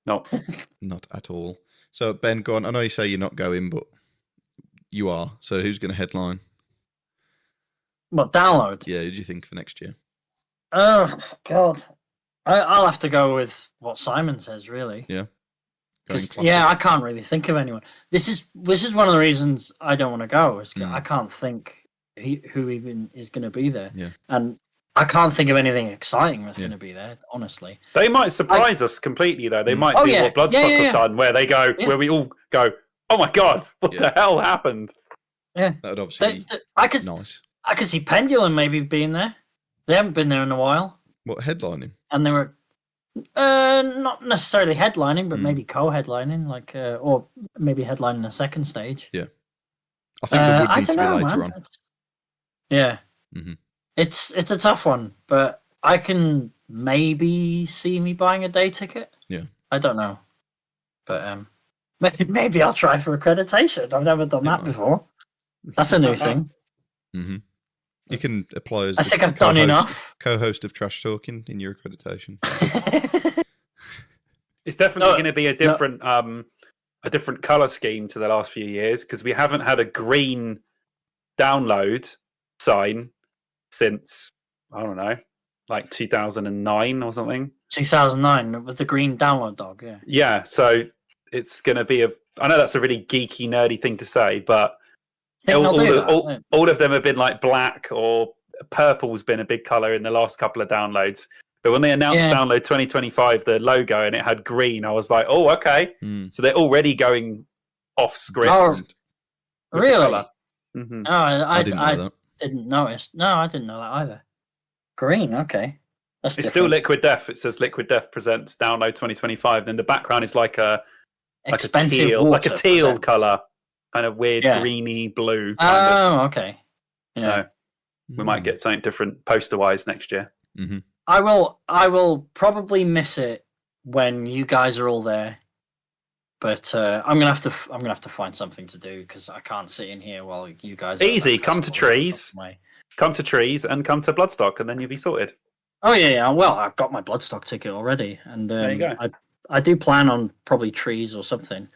No, not at all. So Ben, go on. I know you say you're not going, but you are. So who's going to headline? What, Download? Yeah, who do you think for next year? Oh, God. I'll have to go with what Simon says, really. Yeah. I can't really think of anyone. This is one of the reasons I don't want to go. I can't think who even is going to be there. Yeah. And I can't think of anything exciting that's going to be there, honestly. They might surprise us completely, though. They might do what Bloodstock have done, where they go, where we all go, "Oh my God, what the hell happened?" Yeah. That would obviously be nice. I could see Pendulum maybe being there. They haven't been there in a while. What, headlining? And they were not necessarily headlining, but maybe co-headlining, or maybe headlining a second stage. Yeah, I think they would need to be later on. Yeah, it's a tough one, but I can maybe see me buying a day ticket. Yeah, I don't know, but maybe I'll try for accreditation. I've never done that before. That's a new thing. You can apply as I think I've done enough. Co-host of Trash Talking in your accreditation. It's definitely going to be a different color scheme to the last few years because we haven't had a green download sign since I don't know, like 2009 or something. 2009 with the green download dog. Yeah. Yeah. So it's going to be I know that's a really geeky, nerdy thing to say, but all of them have been like black or purple's been a big color in the last couple of downloads. But when they announced download 2025, the logo, and it had green, I was like, oh, okay. So they're already going off script. Oh, really? Mm-hmm. Oh, I didn't notice. No, I didn't know that either. Green, okay. It's still Liquid Death. It says Liquid Death presents download 2025. Then the background is like a teal color, kind of weird greeny blue. Okay. Yeah. So we might get something different poster-wise next year. Mm-hmm. I will probably miss it when you guys are all there, but I'm gonna have to find something to do because I can't sit in here while you guys. Easy, come to trees, and come to Bloodstock, and then you'll be sorted. Oh yeah. Well, I've got my Bloodstock ticket already, and there you go. I do plan on probably trees or something.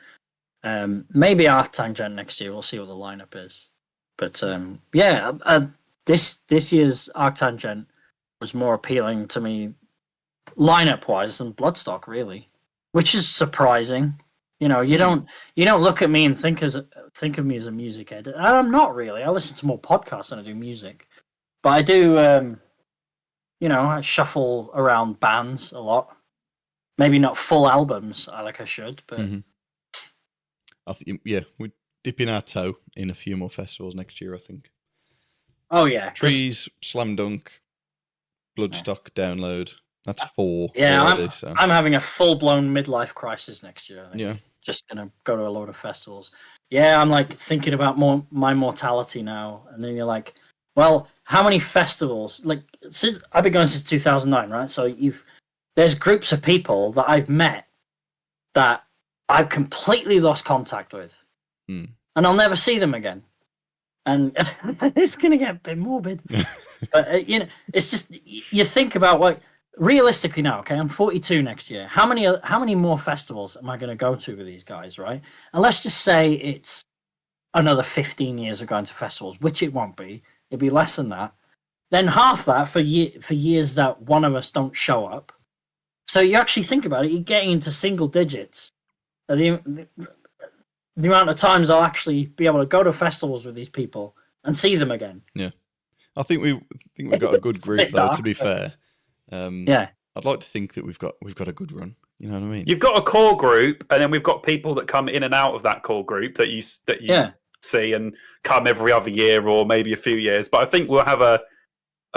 Maybe Arctangent next year. We'll see what the lineup is, but this year's Arctangent was more appealing to me lineup wise than Bloodstock, really, which is surprising. You know, you don't look at me and think of me as a music head. I'm not really. I listen to more podcasts than I do music, but I do. I shuffle around bands a lot. Maybe not full albums like I should, but I think we're dipping our toe in a few more festivals next year. I think. Oh yeah, Trees, Slam Dunk, Bloodstock, Download. That's 4. Yeah, already, I'm having a full-blown midlife crisis next year. I think. Yeah. Just gonna go to a load of festivals. Yeah, I'm like thinking about my mortality now, and then you're like, well, how many festivals? Like, since I've been going since 2009, right? So there's groups of people that I've met that I've completely lost contact with, and I'll never see them again. And it's going to get a bit morbid. But, it's just, you think about what, realistically now, okay, I'm 42 next year. How many more festivals am I going to go to with these guys, right? And let's just say it's another 15 years of going to festivals, which it won't be. It'll be less than that. Then half that for years that one of us don't show up. So you actually think about it, you're getting into single digits. The amount of times I'll actually be able to go to festivals with these people and see them again. Yeah, I think we've got a good group though. To be fair, I'd like to think that we've got a good run. You know what I mean? You've got a core group, and then we've got people that come in and out of that core group that you see and come every other year or maybe a few years. But I think we'll have a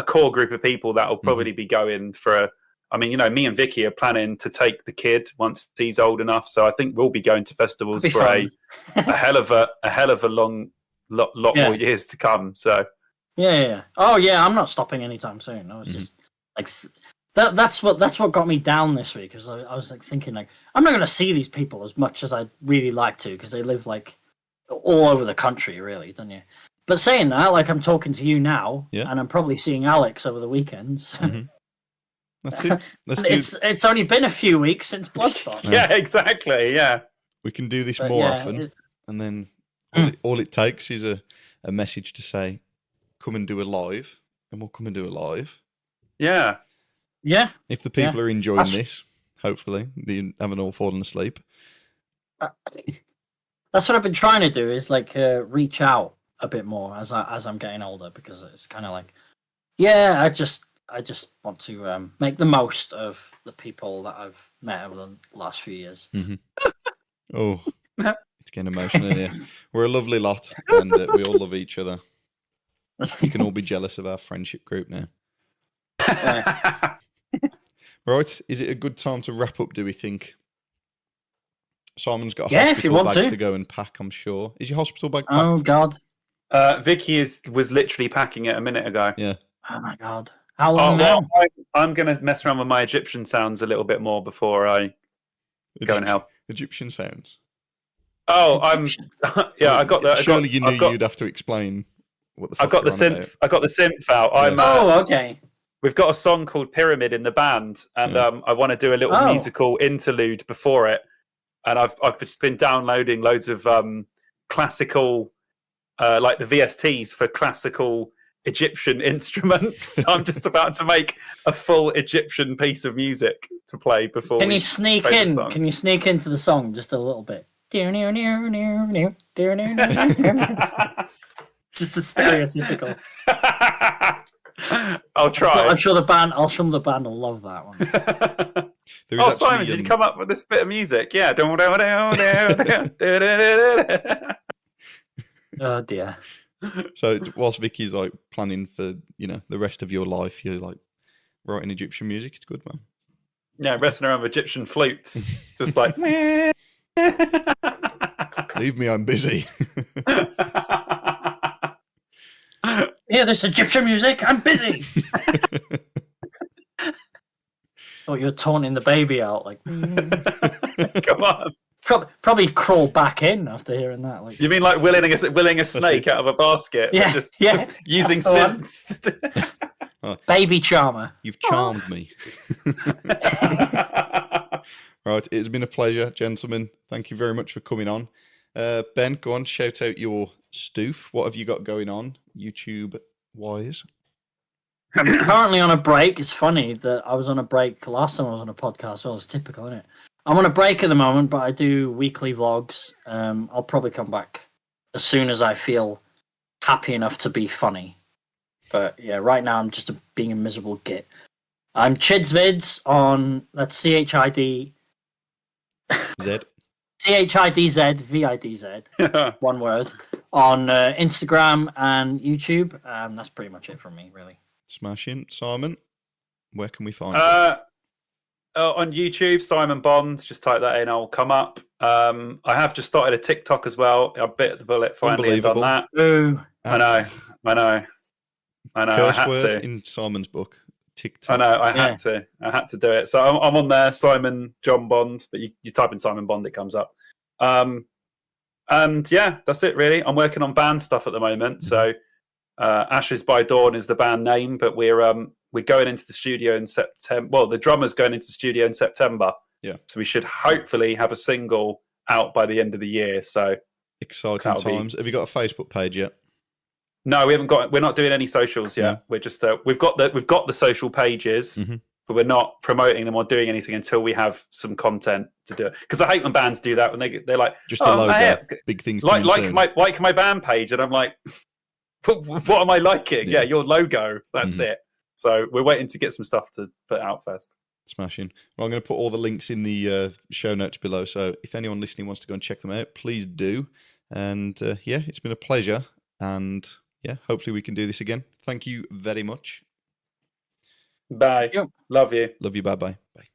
core group of people that will probably be going for. I mean, me and Vicky are planning to take the kid once he's old enough. So I think we'll be going to festivals for a hell of a long lot more years to come. So yeah. Oh yeah, I'm not stopping anytime soon. I was just like that's what got me down this week. Because I was like thinking like I'm not going to see these people as much as I'd really like to because they live like all over the country, really, don't you? But saying that, like I'm talking to you now, and I'm probably seeing Alex over the weekends. That's it. It's only been a few weeks since Bloodstock. Yeah, exactly. Yeah, we can do this more often, and then all it takes is a message to say, "Come and do a live," and we'll come and do a live. Yeah. If the people are enjoying this, hopefully they haven't all fallen asleep. That's what I've been trying to do. Is like reach out a bit more as I'm getting older because it's kind of like, I just want to make the most of the people that I've met over the last few years. Oh, it's getting emotional here. We're a lovely lot, and we all love each other. You can all be jealous of our friendship group now. Right, is it a good time to wrap up, do we think? Simon's got a hospital bag to go and pack, I'm sure. Is your hospital bag packed? Oh, God. Vicky was literally packing it a minute ago. Yeah. Oh, my God. How long now? Well, I'm going to mess around with my Egyptian sounds a little bit more before I go and help. Egyptian sounds? Oh, I got that. Surely you knew you'd have to explain what the fuck I got the synth out. Oh, okay. we've got a song called Pyramid in the band, and I want to do a little musical interlude before it. And I've just been downloading loads of classical, like the VSTs for classical Egyptian instruments. I'm just about to make a full Egyptian piece of music to play before. Can you sneak in? Can you sneak into the song just a little bit? Just a stereotypical. I'll try. I'm sure the band will love that one. Simon, did you come up with this bit of music? Yeah. Oh dear. So whilst Vicky's like planning for the rest of your life, you're like writing Egyptian music. It's good, man. Yeah, messing around with Egyptian flutes, just like. Leave me, I'm busy. Yeah, this Egyptian music. I'm busy. Oh, you're taunting the baby out, like. Come on. Probably crawl back in after hearing that. Like, you mean like willing a snake out of a basket? Yeah, just using synths. Baby charmer. You've charmed me. Right, it's been a pleasure, gentlemen. Thank you very much for coming on. Ben, go on, shout out your stoof. What have you got going on, YouTube-wise? I'm currently on a break. It's funny that I was on a break last time I was on a podcast. Well, it's typical, isn't it? I'm on a break at the moment, but I do weekly vlogs. I'll probably come back as soon as I feel happy enough to be funny. But yeah, right now I'm just being a miserable git. I'm Chidsvids on, that's CHID... Z. CHIDZ, one word, on Instagram and YouTube. And that's pretty much it from me, really. Smashing. Simon, where can we find you? On YouTube, Simon Bond. Just type that in, I'll come up. I have just started a TikTok as well. I bit the bullet finally and done that. Ooh. I know. Curse I had word to. in Simon's book. TikTok. I know. I had to do it. So I'm on there, Simon John Bond. But you type in Simon Bond, it comes up. And yeah, that's it really. I'm working on band stuff at the moment. So Ashes by Dawn is the band name, but we're going into the studio in September. Well, the drummer's going into the studio in September. Yeah. So we should hopefully have a single out by the end of the year. So exciting times. Have you got a Facebook page yet? No, we haven't got. We're not doing any socials yet. Yeah. We're just we've got the social pages, but we're not promoting them or doing anything until we have some content to do it. Because I hate when bands do that when they're like just a logo, big things like my band page, and I'm like, what am I liking? Yeah, your logo. That's it. So we're waiting to get some stuff to put out first. Smashing. Well, I'm going to put all the links in the show notes below. So if anyone listening wants to go and check them out, please do. And yeah, it's been a pleasure. And yeah, hopefully we can do this again. Thank you very much. Bye. Love you. Love you. Bye-bye. Bye.